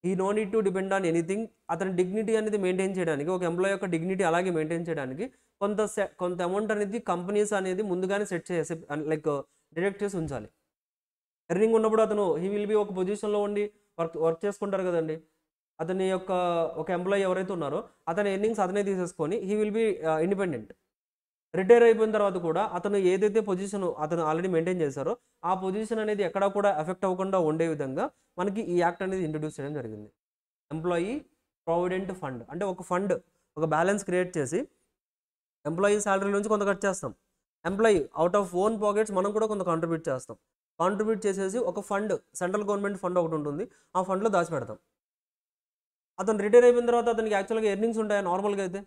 Speaker 1: ఈ no need to depend on anything. అతని డిగ్నిటీ అనేది మెయింటైన్ చేయడానికి, ఒక ఎంప్లాయీ యొక్క డిగ్నిటీ అలాగే మెయింటైన్ చేయడానికి కొంత అమౌంట్ అనేది కంపెనీస్ అనేది ముందుగానే సెట్ చేసి లైక్ డిడక్ట్ చేసి ఉంచాలి. ఎర్నింగ్ ఉన్నప్పుడు అతను హీ విల్ బి ఒక పొజిషన్లో ఉండి వర్క్ చేసుకుంటారు కదండి. అతని యొక్క ఒక ఎంప్లాయీ ఎవరైతే ఉన్నారో అతని ఎర్నింగ్స్ అతనే తీసేసుకొని he will be independent. Retire అయిపోయిన తర్వాత కూడా అతను ఏదైతే పొజిషన్ అతను ఆల్రెడీ మెయింటైన్ చేశారో ఆ పొజిషన్ అనేది ఎక్కడా కూడా ఎఫెక్ట్ అవ్వకుండా ఉండే విధంగా మనకి ఈ యాక్ట్ అనేది ఇంట్రడ్యూస్ చేయడం జరిగింది. ఎంప్లాయీ ప్రావిడెంట్ ఫండ్ అంటే ఒక ఫండ్, ఒక బ్యాలెన్స్ క్రియేట్ చేసి ఎంప్లాయీ శాలరీ నుంచి కొంత కట్ చేస్తాం, employee out of own pockets మనం కూడా కొంత కాంట్రిబ్యూట్ చేస్తాం. కాంట్రిబ్యూట్ చేసేసి ఒక ఫండ్, సెంట్రల్ గవర్నమెంట్ ఫండ్ ఒకటి ఉంటుంది, ఆ ఫండ్లో దాచిపెడతాం. అతను రిటైర్ అయిపోయిన తర్వాత అతనికి యాక్చువల్గా ఎర్నింగ్స్ ఉంటాయా? నార్మల్గా అయితే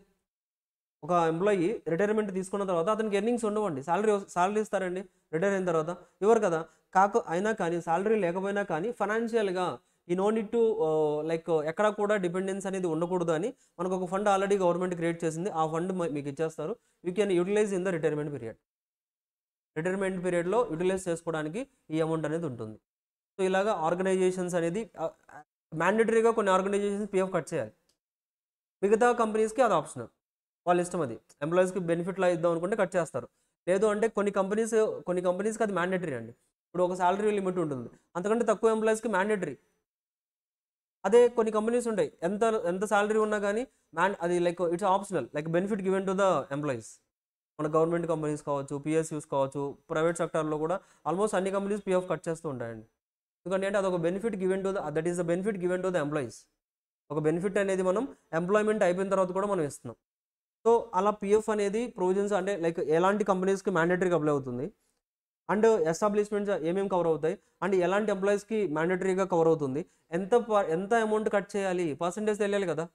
Speaker 1: ఒక ఎంప్లాయీ రిటైర్మెంట్ తీసుకున్న తర్వాత అతనికి ఎర్నింగ్స్ ఉండవండి. శాలరీ ఇస్తారండి రిటైర్ అయిన తర్వాత? ఇవ్వరు కదా. అయినా కానీ శాలరీ లేకపోయినా కానీ ఫైనాన్షియల్గా ఈ నో నీడ్ టు లైక్ ఎక్కడ కూడా డిపెండెన్స్ అనేది ఉండకూడదు అని మనకు ఒక ఫండ్ ఆల్రెడీ గవర్నమెంట్ క్రియేట్ చేసింది. ఆ ఫండ్ మీకు ఇచ్చేస్తారు. You can utilise in the retirement period. Retirement పీరియడ్లో యూటిలైజ్ చేసుకోవడానికి ఈ అమౌంట్ అనేది ఉంటుంది. సో ఇలాగా ఆర్గనైజేషన్స్ అనేది మ్యాండేటరీగా కొన్ని ఆర్గనైజేషన్స్ పిఎఫ్ కట్ చేయాలి. మిగతా కంపెనీస్కి అది ఆప్షనల్, వాళ్ళ ఇష్టం. అది ఎంప్లాయీస్కి బెనిఫిట్లో ఇద్దాం అనుకుంటే కట్ చేస్తారు. లేదు అంటే కొన్ని కంపెనీస్కి అది మ్యాండేటరీ అండి. ఇప్పుడు ఒక సాలరీ లిమిట్ ఉంటుంది, అంతకంటే తక్కువ ఎంప్లాయీస్కి మ్యాండేటరీ. అదే కొన్ని కంపెనీస్ ఉంటాయి, ఎంత ఎంత సాలరీ ఉన్నా కానీ అది like it's optional, like benefit given to the employees. మన గవర్నమెంట్ కంపెనీస్ కావచ్చు, పిఎస్యూస్ కావచ్చు, ప్రైవేట్ సెక్టార్లో కూడా ఆల్మోస్ట్ అన్ని కంపెనీస్ పిఎఫ్ కట్ చేస్తూ ఉంటాయండి. ఎందుకంటే అదొక benefit given to that is the benefit given to the employees. ఒక బెనిఫిట్ అనేది మనం ఎంప్లాయ్మెంట్ అయిపోయిన తర్వాత కూడా మనం ఇస్తున్నాం. సో అలా పిఎఫ్ అనేది ప్రొవిజన్స్ అంటే లైక్ ఎలాంటి కంపెనీస్కి మ్యాండేటరీగా అప్లై అవుతుంది, అండ్ ఎస్టాబ్లిష్మెంట్స్ ఏమేమి కవర్ అవుతాయి, అండ్ ఎలాంటి ఎంప్లాయీస్కి మ్యాండేటరీగా కవర్ అవుతుంది, ఎంత అమౌంట్ కట్ చేయాలి, పర్సంటేజ్ తెలియాలి కదా.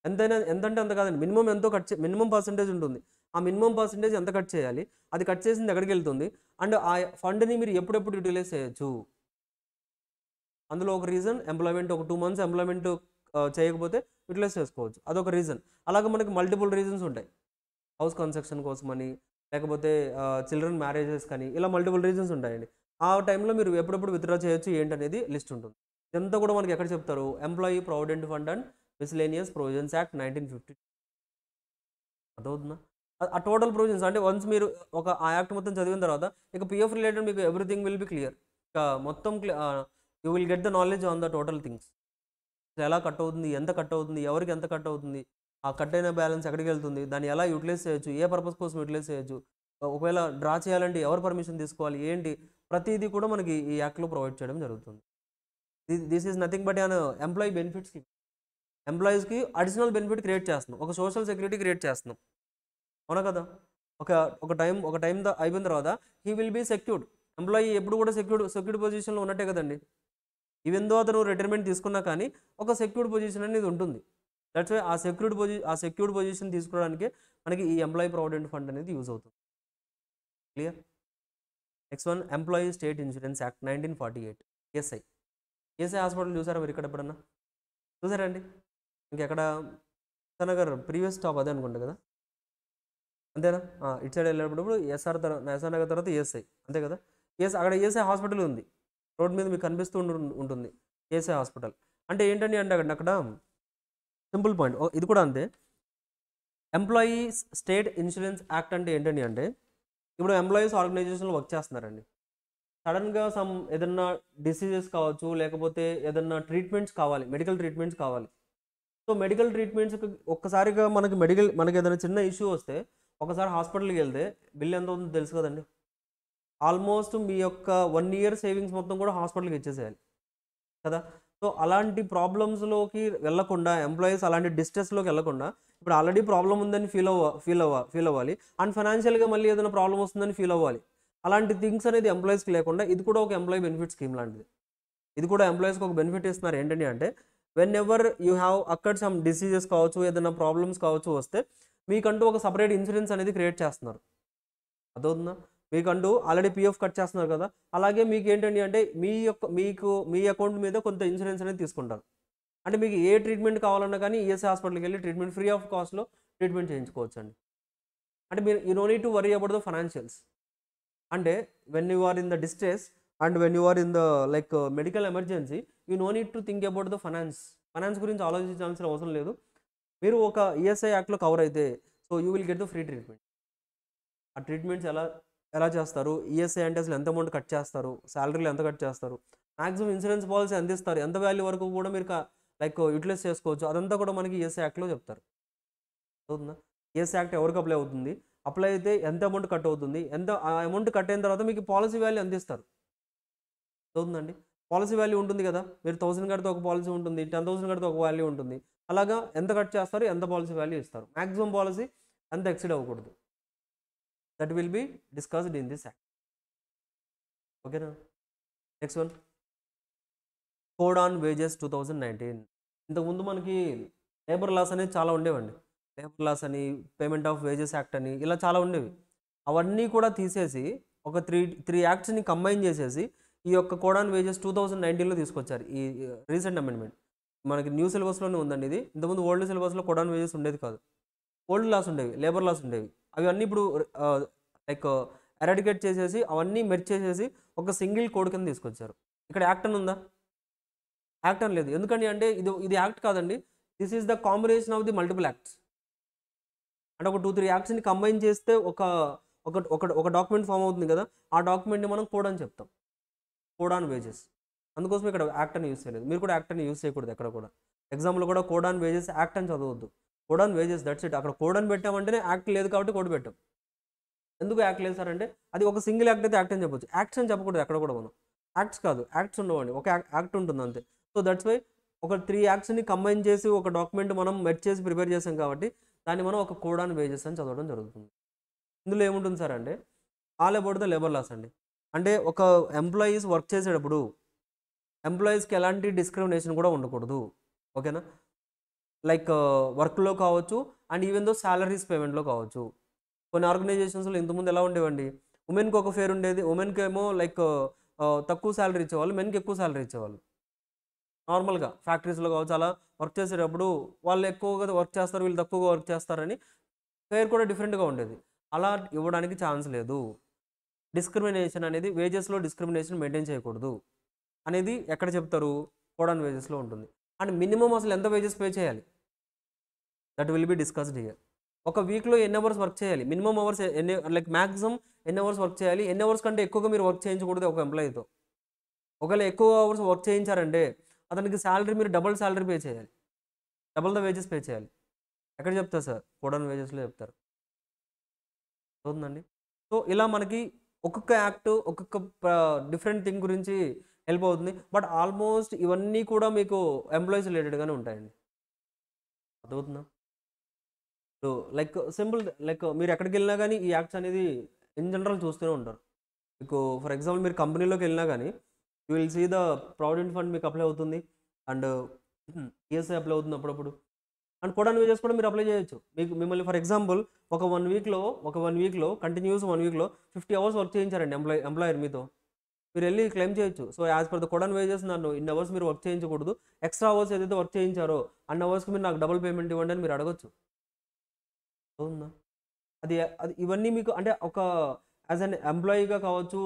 Speaker 1: ఎంతంటే అంత కాదండి, మినిమం ఎంతో మినిమం పర్సంటేజ్ ఉంటుంది. ఆ మినిమం పర్సంటేజ్ ఎంత కట్ చేయాలి, అది కట్ చేసింది ఎక్కడికి వెళ్తుంది, అండ్ ఆ ఫండ్ని మీరు ఎప్పుడెప్పుడు యూటిలైజ్ చేయొచ్చు. అందులో ఒక రీజన్ ఎంప్లాయ్మెంట్, ఒక 2 months ఎంప్లాయ్మెంట్ చేయకపోతే యూటిలైజ్ చేసుకోవచ్చు, అదొక రీజన్. అలాగే మనకి మల్టిపుల్ రీజన్స్ ఉంటాయి, హౌస్ కన్స్ట్రక్షన్ కోసమని, లేకపోతే చిల్డ్రన్ మ్యారేజెస్ కానీ, ఇలా మల్టిపుల్ రీజన్స్ ఉంటాయండి. ఆ టైంలో మీరు ఎప్పుడెప్పుడు విత్డ్రా చేయొచ్చు ఏంటనేది లిస్ట్ ఉంటుంది. ఇదంతా కూడా మనకి ఎక్కడ చెప్తారు, employee provident fund and miscellaneous provisions act 1950. అదవుతుందా? ఆ టోటల్ ప్రొవిజన్స్ అంటే వన్స్ మీరు ఆ యాక్ట్ మొత్తం చదివిన తర్వాత ఇక పిఎఫ్ రిలేటెడ్ మీకు ఎవ్రీథింగ్ విల్ బి క్లియర్. ఇక మొత్తం you will get the knowledge on the total things. ఎలా కట్ అవుతుంది, ఎంత కట్ అవుతుంది, ఎవరికి ఎంత కట్ అవుతుంది, ఆ కట్ అయిన బ్యాలెన్స్ ఎక్కడికి వెళ్తుంది, దాన్ని ఎలా యూటిలైజ్ చేయొచ్చు, ఏ పర్పస్ కోసం యూటిలైజ్ చేయొచ్చు, ఒకవేళ డ్రా చేయాలంటే ఎవరు పర్మిషన్ తీసుకోవాలి, ఏంటి, ప్రతిదీ కూడా మనకి ఈ యాక్ట్లో ప్రొవైడ్ చేయడం జరుగుతుంది. This is nothing but an employee benefit scheme. ఎంప్లాయీస్కి అడిషనల్ బెనిఫిట్ క్రియేట్ చేస్తున్నాం, ఒక సోషల్ సెక్యూరిటీ క్రియేట్ చేస్తున్నాం, అవునా కదా. ఒక టైం అయిపోయిన తర్వాత he will be secured. Employee ఎప్పుడు కూడా సెక్యూర్డ్ పొజిషన్లో ఉన్నట్టే కదండి. ఈవెన్ దో అతను రిటైర్మెంట్ తీసుకున్నా కానీ ఒక సెక్యూర్డ్ పొజిషన్ అనేది ఉంటుంది. దట్స్ వై ఆ సెక్యూర్డ్ పొజిషన్ తీసుకోవడానికి మనకి ఈ ఎంప్లాయీ ప్రావిడెంట్ ఫండ్ అనేది యూజ్ అవుతుంది. Clear. Next one, employee state insurance act 1948. ESI hospital చూసారా మీరు ఇక్కడ ఎప్పుడన్నా? చూసారా అండి? ఇంకెక్కడ నగర్ ప్రీవియస్ స్టాప్ అదే అనుకుంటా కదా, అంతేనా? ఇటు సైడ్ వెళ్ళేటప్పుడు ఎస్ఆర్ నగర్ తర్వాత ఈఎస్ఐ, అంతే కదా. అక్కడ ఈఎస్ఐ హాస్పిటల్ ఉంది, రోడ్ మీద మీకు కనిపిస్తూ ఉంటుంది ఈఎస్ఐ హాస్పిటల్. అంటే ఏంటండి అంటే అక్కడ సింపుల్ పాయింట్, ఇది కూడా అంతే. ఎంప్లాయీస్ స్టేట్ ఇన్సూరెన్స్ యాక్ట్ అంటే ఏంటండి అంటే, ఇప్పుడు ఎంప్లాయీస్ ఆర్గనైజేషన్లో వర్క్ చేస్తున్నారండి, సడన్గా ఏదన్నా డిసీజెస్ కావచ్చు, లేకపోతే ఏదన్నా ట్రీట్మెంట్స్ కావాలి, మెడికల్ ట్రీట్మెంట్స్ కావాలి. సో మెడికల్ ట్రీట్మెంట్స్కి ఒక్కసారిగా మనకి ఏదైనా చిన్న ఇష్యూ వస్తే ఒకసారి హాస్పిటల్కి వెళ్తే బిల్ ఎంత అవుతుందో తెలుసు కదండి. ఆల్మోస్ట్ మీ యొక్క 1 year సేవింగ్స్ మొత్తం కూడా హాస్పిటల్కి ఇచ్చేసేయాలి కదా. సో అలాంటి ప్రాబ్లమ్స్లోకి వెళ్ళకుండా, ఎంప్లాయీస్ అలాంటి డిస్ట్రెస్లోకి వెళ్ళకుండా, ఇప్పుడు ఆల్రెడీ ప్రాబ్లం ఉందని ఫీల్ అవ్వాలి, అండ్ ఫైనాన్షియల్గా మళ్ళీ ఏదైనా ప్రాబ్లం వస్తుందని ఫీల్ అవ్వాలి. అలాంటి థింగ్స్ అనేది ఎంప్లాయీస్కి లేకుండా ఇది కూడా ఒక ఎంప్లాయీ బెనిఫిట్ స్కీమ్ లాంటిది. ఇది కూడా ఎంప్లాయీస్కి ఒక బెనిఫిట్ ఇస్తున్నారు. ఏంటంటే అంటే వెన్ ఎవర్ యూ హ్యావ్ అక్కడ్ సమ్ డిసీజెస్ కావచ్చు, ఏదైనా ప్రాబ్లమ్స్ కావచ్చు వస్తే మీకంటూ ఒక సపరేట్ ఇన్సూరెన్స్ అనేది క్రియేట్ చేస్తున్నారు. అదవుతుందా? మీకంటూ ఆల్రెడీ పిఎఫ్ కట్ చేస్తున్నారు కదా, అలాగే మీకు ఏంటండి అంటే మీ అకౌంట్ మీద కొంత ఇన్సూరెన్స్ అనేది తీసుకుంటారు. అంటే మీకు ఏ ట్రీట్మెంట్ కావాలన్నా కానీ ఈఎస్ఐ హాస్పిటల్కి వెళ్ళి ట్రీట్మెంట్ ఫ్రీ ఆఫ్ కాస్ట్లో ట్రీట్మెంట్ చేయించుకోవచ్చు అండి. అంటే మీరు you no need to worry about the financials. అంటే when you are in the distress and when you are in the like medical emergency, you no need to think about the finance గురించి ఆలోచించాల్సిన అవసరం లేదు. మీరు ఒక ఈఎస్ఐ యాక్ట్లో కవర్ అయితే so you will get the free treatment. ఆ ట్రీట్మెంట్స్ ఎలా చేస్తారు, ఈఎస్ఐ అంటే అసలు ఎంత అమౌంట్ కట్ చేస్తారు, శాలరీలు ఎంత కట్ చేస్తారు, మ్యాక్సిమం ఇన్సూరెన్స్ పాలసీ అందిస్తారు, ఎంత వాల్యూ వరకు కూడా మీరు లైక్ యూటిలైజ్ చేసుకోవచ్చు, అదంతా కూడా మనకి ఈఎస్ఐ యాక్ట్లో చెప్తారు. అవుతుందా? ఈఎస్ఐ యాక్ట్ ఎవరికి అప్లై అవుతుంది, అప్లై అయితే ఎంత అమౌంట్ కట్ అవుతుంది, ఆ అమౌంట్ కట్ అయిన తర్వాత మీకు పాలసీ వాల్యూ అందిస్తారు. అవుతుందండి? పాలసీ వాల్యూ ఉంటుంది కదా, మీరు 1000 కడితే ఒక పాలసీ ఉంటుంది, 10,000 కడితే ఒక వాల్యూ ఉంటుంది. అలాగా ఎంత కట్ చేస్తారు, ఎంత పాలసీ వాల్యూ ఇస్తారు, మ్యాక్సిమం పాలసీ ఎంత ఎక్సీడ్ అవ్వకూడదు. That will be discussed in this act. ఓకేనా? Next one, code on wages 2019. ఇంతకుముందు మనకి లేబర్ లాస్ అనేది చాలా ఉండేవండి. లేబర్ లాస్ అని, పేమెంట్ ఆఫ్ వేజెస్ యాక్ట్ అని, ఇలా చాలా ఉండేవి. అవన్నీ కూడా తీసేసి ఒక త్రీ యాక్ట్స్ని కంబైన్ చేసేసి ఈ యొక్క కోడ్ ఆన్ వేజెస్ 2019లో తీసుకొచ్చారు. ఈ రీసెంట్ అమెండ్మెంట్ మనకి న్యూ సిలబస్లోనే ఉందండి. ఇది ఇంతకుముందు ఓల్డ్ సిలబస్లో కోడ్ ఆన్ వేజెస్ ఉండేది కాదు. ఓల్డ్ లాస్ ఉండేవి, లేబర్ లాస్ ఉండేవి. అవన్నీ ఇప్పుడు లైక్ ఎరాడికేట్ చేసేసి అవన్నీ మెర్జ్ చేసేసి ఒక సింగిల్ కోడ్ కింద తీసుకొచ్చారు. ఇక్కడ యాక్ట్ అని ఉందా? యాక్ట్ అని లేదు. ఎందుకంటే అంటే ఇది యాక్ట్ కాదండి. This is the combination of the multiple acts. అంటే ఒక 2-3 యాక్ట్స్ని కంబైన్ చేస్తే ఒక డాక్యుమెంట్ ఫామ్ అవుతుంది కదా, ఆ డాక్యుమెంట్ని మనం కోడ్ అని చెప్తాం. Code on wages. అందుకోసం ఇక్కడ యాక్ట్ అని యూస్ చేయలేదు. మీరు కూడా యాక్ట్ అని యూస్ చేయకూడదు ఎక్కడ కూడా. ఎగ్జామ్లో కూడా కోడ్ ఆన్ వేజెస్ యాక్ట్ అని చదవద్దు. Code on wages, that's it. అక్కడ కోడ్ అని పెట్టామంటేనే యాక్ట్ లేదు కాబట్టి కోడ్ పెట్టాం. ఎందుకు యాక్ట్ లేదు సార్ అంటే అది ఒక సింగిల్ యాక్ట్ అయితే యాక్ట్ అని చెప్పొచ్చు. యాక్ట్స్ అని చెప్పకూడదు ఎక్కడ కూడా మనం. యాక్ట్స్ కాదు, యాక్ట్స్ ఉండవండి, ఒక యాక్ట్ ఉంటుంది అంతే. సో దట్స్ వై ఒక 3 యాక్ట్స్ని కంబైన్ చేసి ఒక డాక్యుమెంట్ మనం మెర్జ్ చేసి ప్రిపేర్ చేసాం కాబట్టి దాన్ని మనం ఒక కోడ్ ఆన్ వేజెస్ అని చదవడం జరుగుతుంది. ఇందులో ఏముంటుంది సార్ అంటే all about the labour laws అండి. అంటే ఒక ఎంప్లాయీస్ వర్క్ చేసేటప్పుడు ఎంప్లాయీస్కి ఎలాంటి డిస్క్రిమినేషన్ కూడా ఉండకూడదు. ఓకేనా? లైక్ వర్క్లో కావచ్చు అండ్ ఈవెన్ దో సాలరీస్ పేమెంట్లో కావచ్చు. కొన్ని ఆర్గనైజేషన్స్లో ఇంతకుముందు ఎలా ఉండేవండి, ఉమెన్కి ఒక ఫేర్ ఉండేది. ఉమెన్కి ఏమో లైక్ తక్కువ శాలరీ ఇచ్చేవాళ్ళు, మెన్కి ఎక్కువ శాలరీ ఇచ్చేవాళ్ళు. నార్మల్గా ఫ్యాక్టరీస్లో కావచ్చు అలా వర్క్ చేసేటప్పుడు వాళ్ళు ఎక్కువగా వర్క్ చేస్తారు, వీళ్ళు తక్కువగా వర్క్ చేస్తారని ఫేర్ కూడా డిఫరెంట్గా ఉండేది. అలా ఇవ్వడానికి ఛాన్స్ లేదు. డిస్క్రిమినేషన్ అనేది వేజెస్లో డిస్క్రిమినేషన్ మెయింటైన్ చేయకూడదు అనేది ఎక్కడ చెప్తారు? కోడ్ ఆన్ వేజెస్లో ఉంటుంది. అండ్ మినిమం అసలు ఎంత వేజెస్ పే చేయాలి, that will be discussed here. ఒక వీక్లో ఎన్ని అవర్స్ వర్క్ చేయాలి, మినిమం అవర్స్ ఎన్ని, లైక్ మ్యాక్సిమం ఎన్ని అవర్స్ వర్క్ చేయాలి, ఎన్ని అవర్స్ కంటే ఎక్కువగా మీరు వర్క్ చేయించకూడదు ఒక ఎంప్లాయీతో. ఒకవేళ ఎక్కువ అవర్స్ వర్క్ చేయించారంటే అతనికి శాలరీ మీరు డబుల్ శాలరీ పే చేయాలి, డబుల్ ద వేజెస్ పే చేయాలి. ఎక్కడ చెప్తారు సార్? కోడ్ ఆన్ వేజెస్లో చెప్తారు. అవుతుందండి. సో ఇలా మనకి ఒక్కొక్క యాక్ట్ ఒక్కొక్క డిఫరెంట్ థింగ్ గురించి హెల్ప్ అవుతుంది. బట్ ఆల్మోస్ట్ ఇవన్నీ కూడా మీకు ఎంప్లాయీస్ రిలేటెడ్గానే ఉంటాయండి. అర్థమవుతుందా? సో లైక్ సింపుల్, లైక్ మీరు ఎక్కడికి వెళ్ళినా కానీ ఈ యాక్ట్స్ అనేది ఇన్ జనరల్ చూస్తూనే ఉంటారు. మీకు ఫర్ ఎగ్జాంపుల్ మీరు కంపెనీలోకి వెళ్ళినా కానీ you will see the provident fund మీకు అప్లై అవుతుంది అండ్ ఈఎస్ఐ అప్లై అవుతుంది అప్పుడప్పుడు. అండ్ కోడ్ ఆన్ వేజెస్ కూడా మీరు అప్లై చేయొచ్చు. మిమ్మల్ని ఫర్ ఎగ్జాంపుల్ ఒక 1 వీక్లో కంటిన్యూస్ 1 వీక్లో 50 అవర్స్ వర్క్ చేయించారండి ఎంప్లాయర్ మీతో. మీరు వెళ్ళి క్లెయిమ్ చేయొచ్చు. So as per the code on wages నన్ను ఇన్ని అవర్స్ మీరు వర్క్ చేయించకూడదు, ఎక్స్ట్రా అవర్స్ ఏదైతే వర్క్ చేయించారో అన్ని అవర్స్కి మీరు నాకు డబుల్ పేమెంట్ ఇవ్వండి అని మీరు అడగచ్చు. అవునా? అది అది ఇవన్నీ మీకు అంటే ఒక యాజ్ అన్ ఎంప్లాయీగా కావచ్చు,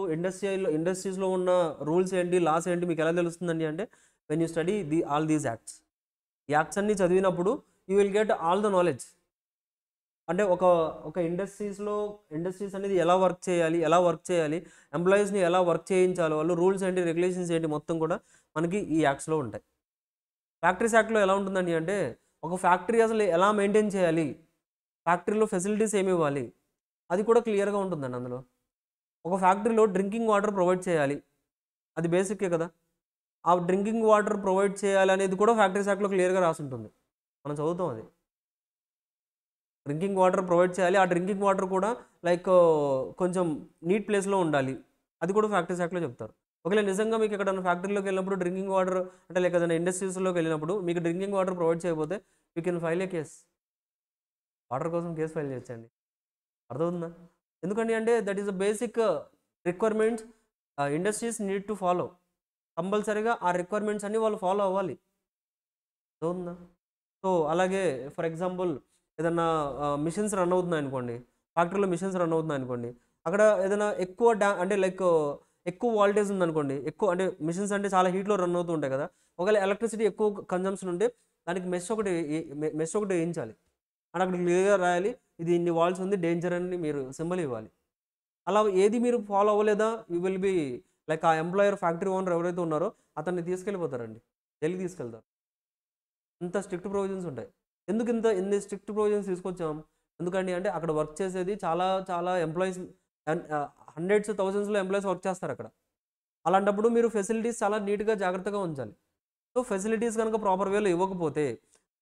Speaker 1: ఇండస్ట్రీస్లో ఉన్న రూల్స్ ఏంటి, లాస్ ఏంటి మీకు ఎలా తెలుస్తుందండి అంటే when you study all these acts. ఈ యాక్ట్స్ అన్ని చదివినప్పుడు you will get all the knowledge. అంటే ఒక ఇండస్ట్రీస్ అనేది ఎలా వర్క్ చేయాలి, ఎంప్లాయీస్ని ఎలా వర్క్ చేయించాలి, వాళ్ళు రూల్స్ ఏంటి, రెగ్యులేషన్స్ ఏంటి, మొత్తం కూడా మనకి ఈ యాక్ట్స్లో ఉంటాయి. ఫ్యాక్టరీస్ యాక్ట్లో ఎలా ఉంటుందండి అంటే ఒక ఫ్యాక్టరీ అసలు ఎలా మెయింటైన్ చేయాలి, ఫ్యాక్టరీలో ఫెసిలిటీస్ ఏమి ఇవ్వాలి, అది కూడా క్లియర్గా ఉంటుందండి అందులో. ఒక ఫ్యాక్టరీలో డ్రింకింగ్ వాటర్ ప్రొవైడ్ చేయాలి, అది బేసిక్కే కదా. ఆ డ్రింకింగ్ వాటర్ ప్రొవైడ్ చేయాలి అనేది కూడా ఫ్యాక్టరీస్ యాక్ట్లో క్లియర్గా రాసి ఉంటుంది, మనం చదువుతాం అది. డ్రింకింగ్ వాటర్ ప్రొవైడ్ చేయాలి, ఆ డ్రింకింగ్ వాటర్ కూడా లైక్ కొంచెం నీట్ ప్లేస్లో ఉండాలి, అది కూడా ఫ్యాక్టరీస్ యాక్ట్లో చెప్తారు. ఒకవేళ నిజంగా మీకు ఎక్కడైనా ఫ్యాక్టరీలోకి వెళ్ళినప్పుడు డ్రింకింగ్ వాటర్ అంటే లైక్ ఏదైనా ఇండస్ట్రీస్లోకి వెళ్ళినప్పుడు మీకు డ్రింకింగ్ వాటర్ ప్రొవైడ్ చేయకపోతే you can file A case. Water కోసం కేసు ఫైల్ చేయొచ్చండి. అర్థమవుతుందా? ఎందుకండి అంటే that is the basic requirements industries need to follow. కంపల్సరీగా ఆ రిక్వైర్మెంట్స్ అన్ని వాళ్ళు ఫాలో అవ్వాలి. అర్థమవుతుందా? సో అలాగే ఫర్ ఎగ్జాంపుల్ ఏదన్నా మిషన్స్ రన్ అవుతున్నాయి అనుకోండి, ఫ్యాక్టరీలో మిషన్స్ రన్ అవుతున్నాయి అనుకోండి, అక్కడ ఏదైనా ఎక్కువ అంటే లైక్ ఎక్కువ వాల్టేజ్ ఉందనుకోండి, ఎక్కువ అంటే మిషన్స్ అంటే చాలా హీట్లో రన్ అవుతూ ఉంటాయి కదా, ఒకవేళ ఎలక్ట్రిసిటీ ఎక్కువ కన్జంప్షన్ ఉంటే దానికి మెష్ ఒకటి వేయించాలి. అండ్ అక్కడ క్లియర్గా రాయాలి ఇది ఇన్ని వాల్స్ ఉంది, డేంజర్ అని మీరు సింబల్ ఇవ్వాలి. అలా ఏది మీరు ఫాలో అవ్వలేదా యూ విల్ బి లైక్ ఆ ఎంప్లాయర్, ఫ్యాక్టరీ ఓనర్ ఎవరైతే ఉన్నారో అతన్ని తీసుకెళ్ళిపోతారండి, జైలుకి తీసుకెళ్తారు. ఇంత స్ట్రిక్ట్ ప్రొవిజన్స్ ఉంటాయి. ఎందుకు ఎన్ని స్ట్రిక్ట్ ప్రొవిజన్స్ తీసుకొచ్చాం? ఎందుకండి అంటే అక్కడ వర్క్ చేసేది చాలా చాలా ఎంప్లాయీస్, హండ్రెడ్స్ థౌజండ్స్లో ఎంప్లాయీస్ వర్క్ చేస్తారు అక్కడ. అలాంటప్పుడు మీరు ఫెసిలిటీస్ చాలా నీట్గా జాగ్రత్తగా ఉంచాలి. సో ఫెసిలిటీస్ కనుక ప్రాపర్ వేలో ఇవ్వకపోతే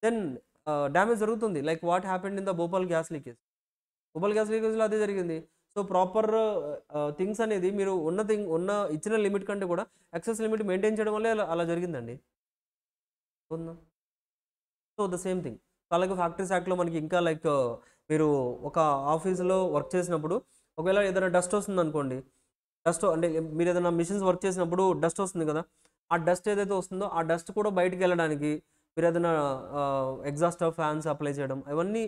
Speaker 1: దెన్ డ్యామేజ్ జరుగుతుంది. Like what happened in the Bhopal gas లీకేజ్లో అదే జరిగింది. సో ప్రాపర్ థింగ్స్ అనేది మీరు ఉన్న ఇచ్చిన లిమిట్ కంటే కూడా ఎక్సెస్ లిమిట్ మెయింటైన్ చేయడం వల్లే అలా జరిగిందండి. అవునా? So the same thing. అలాగే ఫ్యాక్టరీస్ యాక్ట్లో మనకి ఇంకా లైక్ మీరు ఒక ఆఫీస్లో వర్క్ చేసినప్పుడు ఒకవేళ ఏదైనా డస్ట్ వస్తుంది అనుకోండి, డస్ట్ అంటే మీరు ఏదైనా మిషన్స్ వర్క్ చేసినప్పుడు డస్ట్ వస్తుంది కదా, ఆ డస్ట్ ఏదైతే వస్తుందో ఆ డస్ట్ కూడా బయటికి వెళ్ళడానికి మీరు ఏదైనా ఎగ్జాస్ట్ ఫ్యాన్స్ అప్లై చేయడం, అవన్నీ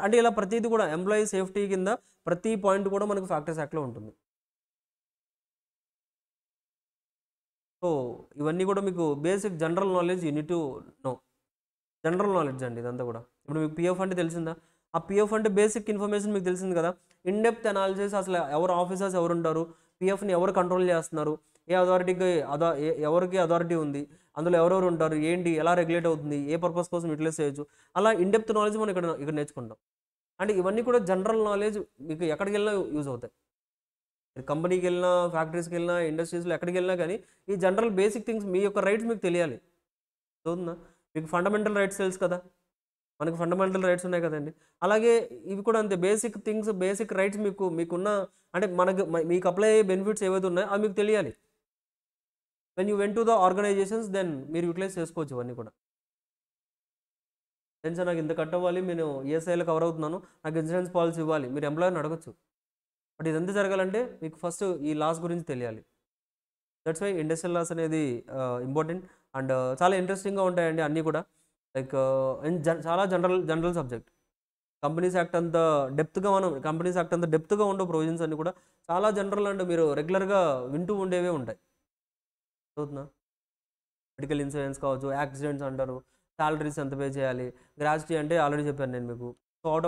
Speaker 1: అంటే ఇలా ప్రతిదీ కూడా ఎంప్లాయీ సేఫ్టీ కింద ప్రతి పాయింట్ కూడా మనకు ఫ్యాక్టరీస్ యాక్ట్లో ఉంటుంది. సో ఇవన్నీ కూడా మీకు basic general knowledge unit to know. General knowledge అండి ఇదంతా కూడా. ఇప్పుడు మీకు పిఎఫ్ అంటే తెలిసిందా? ఆ పిఎఫ్ అంటే బేసిక్ ఇన్ఫర్మేషన్ మీకు తెలిసింది కదా. ఇన్ డెప్త్ అనాలిసిస్, అసలు ఎవరు ఆఫీసర్స్ ఎవరు ఉంటారు, పిఎఫ్ని ఎవరు కంట్రోల్ చేస్తున్నారు, ఏ అథారిటీకి ఎవరికి అథారిటీ ఉంది, అందులో ఎవరెవరు ఉంటారు, ఏంటి, ఎలా రెగ్యులేట్ అవుతుంది, ఏ పర్పస్ కోసం యూటిలైజ్ చేయొచ్చు, అలా ఇన్ డెప్త్ నాలెడ్జ్ మనం ఇక్కడ నేర్చుకుంటాం. అంటే ఇవన్నీ కూడా జనరల్ నాలెడ్జ్ మీకు ఎక్కడికి వెళ్ళినా యూజ్ అవుతాయి. మీరు కంపెనీకి వెళ్ళినా, ఫ్యాక్టరీస్కి వెళ్ళినా, ఇండస్ట్రీస్లో ఎక్కడికి వెళ్ళినా కానీ ఈ జనరల్ బేసిక్ థింగ్స్, మీ యొక్క రైట్స్ మీకు తెలియాలి. అవుతుందా? మీకు ఫండమెంటల్ రైట్స్ తెలుసు కదా, మనకు ఫండమెంటల్ రైట్స్ ఉన్నాయి కదండి. అలాగే ఇవి కూడా అంతే, బేసిక్ థింగ్స్, బేసిక్ రైట్స్ మీకున్న, అంటే మీకు అప్లై అయ్యే బెనిఫిట్స్ ఏవైతే ఉన్నాయో అవి మీకు తెలియాలి. When you went to the organisations, then మీరు యూటిలైజ్ చేసుకోవచ్చు ఇవన్నీ కూడా. సార్ నాకు ఇంత కట్ అవ్వాలి, నేను ఈఎస్ఐలో కవర్ అవుతున్నాను, నాకు ఇన్సూరెన్స్ పాలసీ ఇవ్వాలి, మీరు ఎంప్లాయర్ని అడగచ్చు. బట్ ఇదంతా జరగాలంటే మీకు ఫస్ట్ ఈ లాస్ గురించి తెలియాలి. దట్స్ వై ఇండస్ట్రియల్ లాస్ అనేది ఇంపార్టెంట్. అండ్ చాలా ఇంట్రెస్టింగ్గా ఉంటాయండి అన్నీ కూడా. లైక్ చాలా జనరల్ సబ్జెక్ట్. కంపెనీస్ యాక్ట్ అంత డెప్త్గా ఉండవు ప్రొవిజన్స్ అన్నీ కూడా. చాలా జనరల్ అండ్ మీరు రెగ్యులర్గా వింటూ ఉండేవే ఉంటాయి. అవుతుందా? మెడికల్ ఇన్సూరెన్స్ కావచ్చు, యాక్సిడెంట్స్ అంటారు, సాలరీస్ ఎంత పే చేయాలి, గ్రాట్యుటీ అంటే ఆల్రెడీ చెప్పాను నేను మీకు. సో అవుట్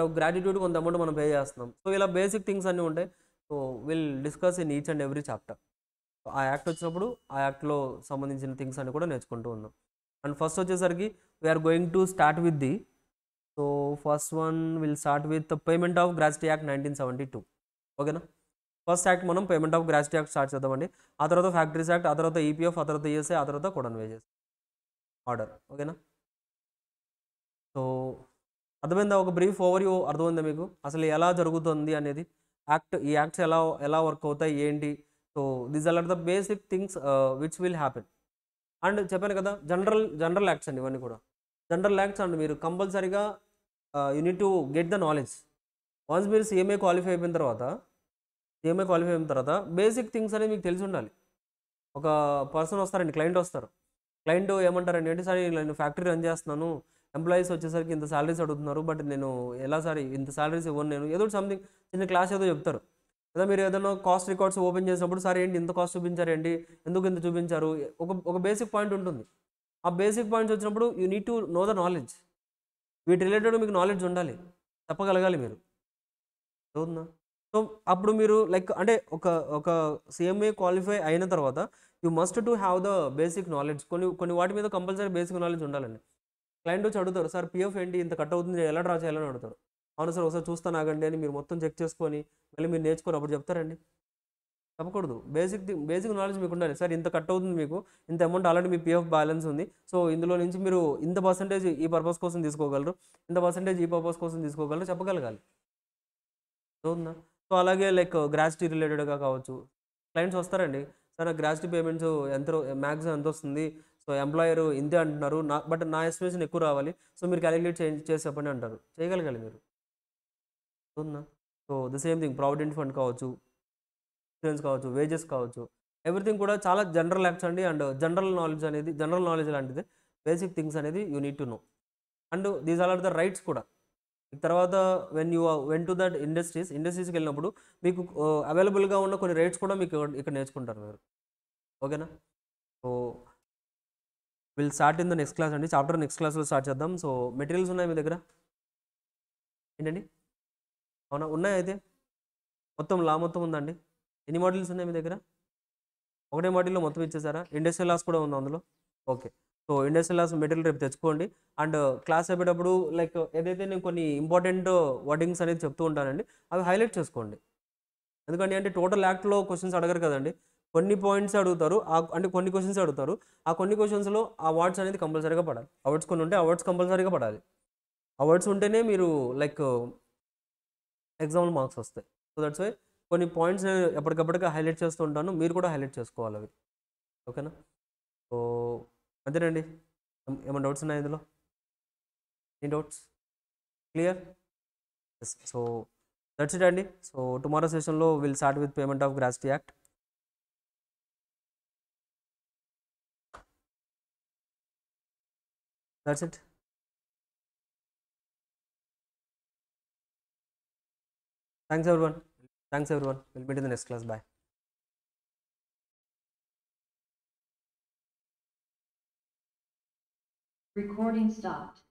Speaker 1: ఆఫ్ గ్రాటిట్యూడ్ కొంత అమౌంట్ మనం పే చేస్తున్నాం. సో ఇలా బేసిక్ థింగ్స్ అన్నీ ఉంటాయి. So will discuss in each and every chapter. ఆ యాక్ట్ వచ్చినప్పుడు ఆ యాక్ట్లో సంబంధించిన థింగ్స్ అన్ని కూడా నేర్చుకుంటూ ఉన్నాం. అండ్ ఫస్ట్ వచ్చేసరికి we are going to start with the, so first one will start with payment of gratuity act 1972. ఓకేనా? ఫస్ట్ యాక్ట్ మనం payment of gratuity act start చేద్దామండి. ఆ తర్వాత ఫ్యాక్టరీస్ యాక్ట్, ఆ తర్వాత ఈపీఎఫ్, ఆ తర్వాత ఈఎస్ఐ, ఆ తర్వాత కోడ్ అండ్ వేజెస్ ఆర్డర్. ఓకేనా? సో అర్థమైందా? ఒక బ్రీఫ్ ఓవర్వ్యూ అర్థమైందా మీకు అసలు ఎలా జరుగుతుంది అనేది, ఈ యాక్ట్స్ ఎలా వర్క్ అవుతాయి ఏంటి. So these are the basic things which will happen. And చెప్పాను కదా, జనరల్ యాక్ట్స్ అండి ఇవన్నీ కూడా. జనరల్ యాక్ట్స్ అండ్ మీరు కంపల్సరీగా you need to get the knowledge. Once మీరు సిఎంఏ క్వాలిఫై అయిపోయిన తర్వాత బేసిక్ థింగ్స్ అనేవి మీకు తెలిసి ఉండాలి. ఒక పర్సన్ వస్తారండి, క్లయింట్ వస్తారు. క్లయింట్ ఏమంటారండి అంటే, సార్ నేను ఫ్యాక్టరీ రన్ చేస్తున్నాను, ఎంప్లాయీస్ వచ్చేసరికి ఇంత సాలరీస్ అడుగుతున్నారు, బట్ నేను ఎలా సార్ ఇంత సాలరీస్ ఇవ్వను, నేను ఏదో సంథింగ్ చిన్న క్లాస్ ఏదో చెప్తారు కదా. మీరు ఏదైనా కాస్ట్ రికార్డ్స్ ఓపెన్ చేసినప్పుడు, సార్ ఏంటి ఇంత కాస్ట్ చూపించారండి, ఎందుకు ఇంత చూపించారు, ఒక బేసిక్ పాయింట్ ఉంటుంది. ఆ బేసిక్ పాయింట్స్ వచ్చినప్పుడు you need to know the knowledge. వీటి రిలేటెడ్ మీకు నాలెడ్జ్ ఉండాలి, చెప్పగలగాలి మీరు. అవుతుందా? సో అప్పుడు మీరు లైక్ అంటే ఒక సిఎంఏ క్వాలిఫై అయిన తర్వాత you must to have the basic knowledge. కొన్ని వాటి మీద కంపల్సరీ బేసిక్ నాలెడ్జ్ ఉండాలండి. క్లయింట్ వచ్చి అడుగుతారు, సార్ పిఎఫ్ ఏంటి ఇంత కట్ అవుతుంది, ఎలా డ్రా చేయాలని అడుగుతారు. అవును సార్ ఒకసారి చూస్తాను ఆగండి అని మీరు మొత్తం చెక్ చేసుకొని మళ్ళీ మీరు నేర్చుకొని అప్పుడు చెప్తారండి. చెప్పకూడదు. బేసిక్ నాలెడ్జ్ మీకు ఉండాలి. సార్ ఇంత కట్ అవుతుంది, మీకు ఇంత అమౌంట్ ఆల్రెడీ మీ పిఎఫ్ బ్యాలెన్స్ ఉంది, సో ఇందులో నుంచి మీరు ఇంత పర్సెంటేజ్ ఈ పర్పస్ కోసం తీసుకోగలరు, ఇంత పర్సెంటేజ్ ఈ పర్పస్ కోసం తీసుకోగలరు, చెప్పగలగాలి. అవుతుందా? సో అలాగే లైక్ గ్రాట్యుటీ రిలేటెడ్గా కావచ్చు, క్లయింట్స్ వస్తారండి, సార్ నాకు గ్రాట్యుటీ పేమెంట్స్ ఎంత మ్యాక్సిమం ఎంత వస్తుంది, సో ఎంప్లాయర్ ఇంతే అంటున్నారు, బట్ నా ఎస్టిమేషన్ ఎక్కువ రావాలి, సో మీరు క్యాలిక్యులేట్ చేసి చెప్పండి అంటారు. చేయగలగాలి మీరు. అవుతుందా? So the same thing provident fund కావచ్చు, ఇన్సూరెన్స్ కావచ్చు, వేజెస్ కావచ్చు, ఎవ్రీథింగ్ కూడా చాలా జనరల్ యాక్ట్స్ అండి. అండ్ జనరల్ నాలెడ్జ్ లాంటిది. బేసిక్ థింగ్స్ అనేది you need to know. And these are the rights కూడా. తర్వాత when you went to that ఇండస్ట్రీస్కి వెళ్ళినప్పుడు మీకు అవైలబుల్గా ఉన్న కొన్ని రైట్స్ కూడా మీకు ఇక్కడ నేర్చుకుంటారు మీరు. ఓకేనా? So will start in the next class అండి. చాప్టర్ నెక్స్ట్ క్లాస్లో స్టార్ట్ చేద్దాం. సో మెటీరియల్స్ ఉన్నాయి మీ దగ్గర ఏంటండి? అవునా, ఉన్నాయి అయితే మొత్తం ఉందండి. ఎన్ని మాడ్యూల్స్ ఉన్నాయి మీ దగ్గర? ఒకటే మాడ్యూల్లో మొత్తం ఇచ్చేసారా? ఇండస్ట్రియల్ లాస్ కూడా ఉంది అందులో. Okay. So industrial laws material రేపు తెచ్చుకోండి. అండ్ క్లాస్ అయిపోయేటప్పుడు లైక్ ఏదైతే నేను కొన్ని ఇంపార్టెంట్ వర్డింగ్స్ అనేది చెప్తూ ఉంటానండి, అవి హైలైట్ చేసుకోండి. ఎందుకంటే అంటే టోటల్ యాక్ట్లో క్వశ్చన్స్ అడగరు కదండి, కొన్ని పాయింట్స్ అడుగుతారు, అంటే కొన్ని క్వశ్చన్స్ అడుగుతారు. ఆ కొన్ని క్వశ్చన్స్లో ఆ వర్డ్స్ అనేది కంపల్సరీగా పడాలి. ఆ వర్డ్స్ కొన్ని ఉంటే ఆ వర్డ్స్ కంపల్సరీగా పడాలి. ఆ వర్డ్స్ ఉంటేనే మీరు లైక్ ఎగ్జామ్లో మార్క్స్ వస్తాయి. సో దట్స్ వై కొన్ని పాయింట్స్ నేను ఎప్పటికప్పటికి హైలైట్ చేస్తూ ఉంటాను, మీరు కూడా హైలైట్ చేసుకోవాలి అవి. ఓకేనా? సో అంతేనండి. ఏమైనా డౌట్స్ ఉన్నాయా ఇందులో? Any doubts? Clear? So that's it అండి. సో టుమారో సెషన్లో will start with payment of gratuity act. That's it. Thanks everyone. We'll meet in the next class. Bye.
Speaker 2: Recording stopped.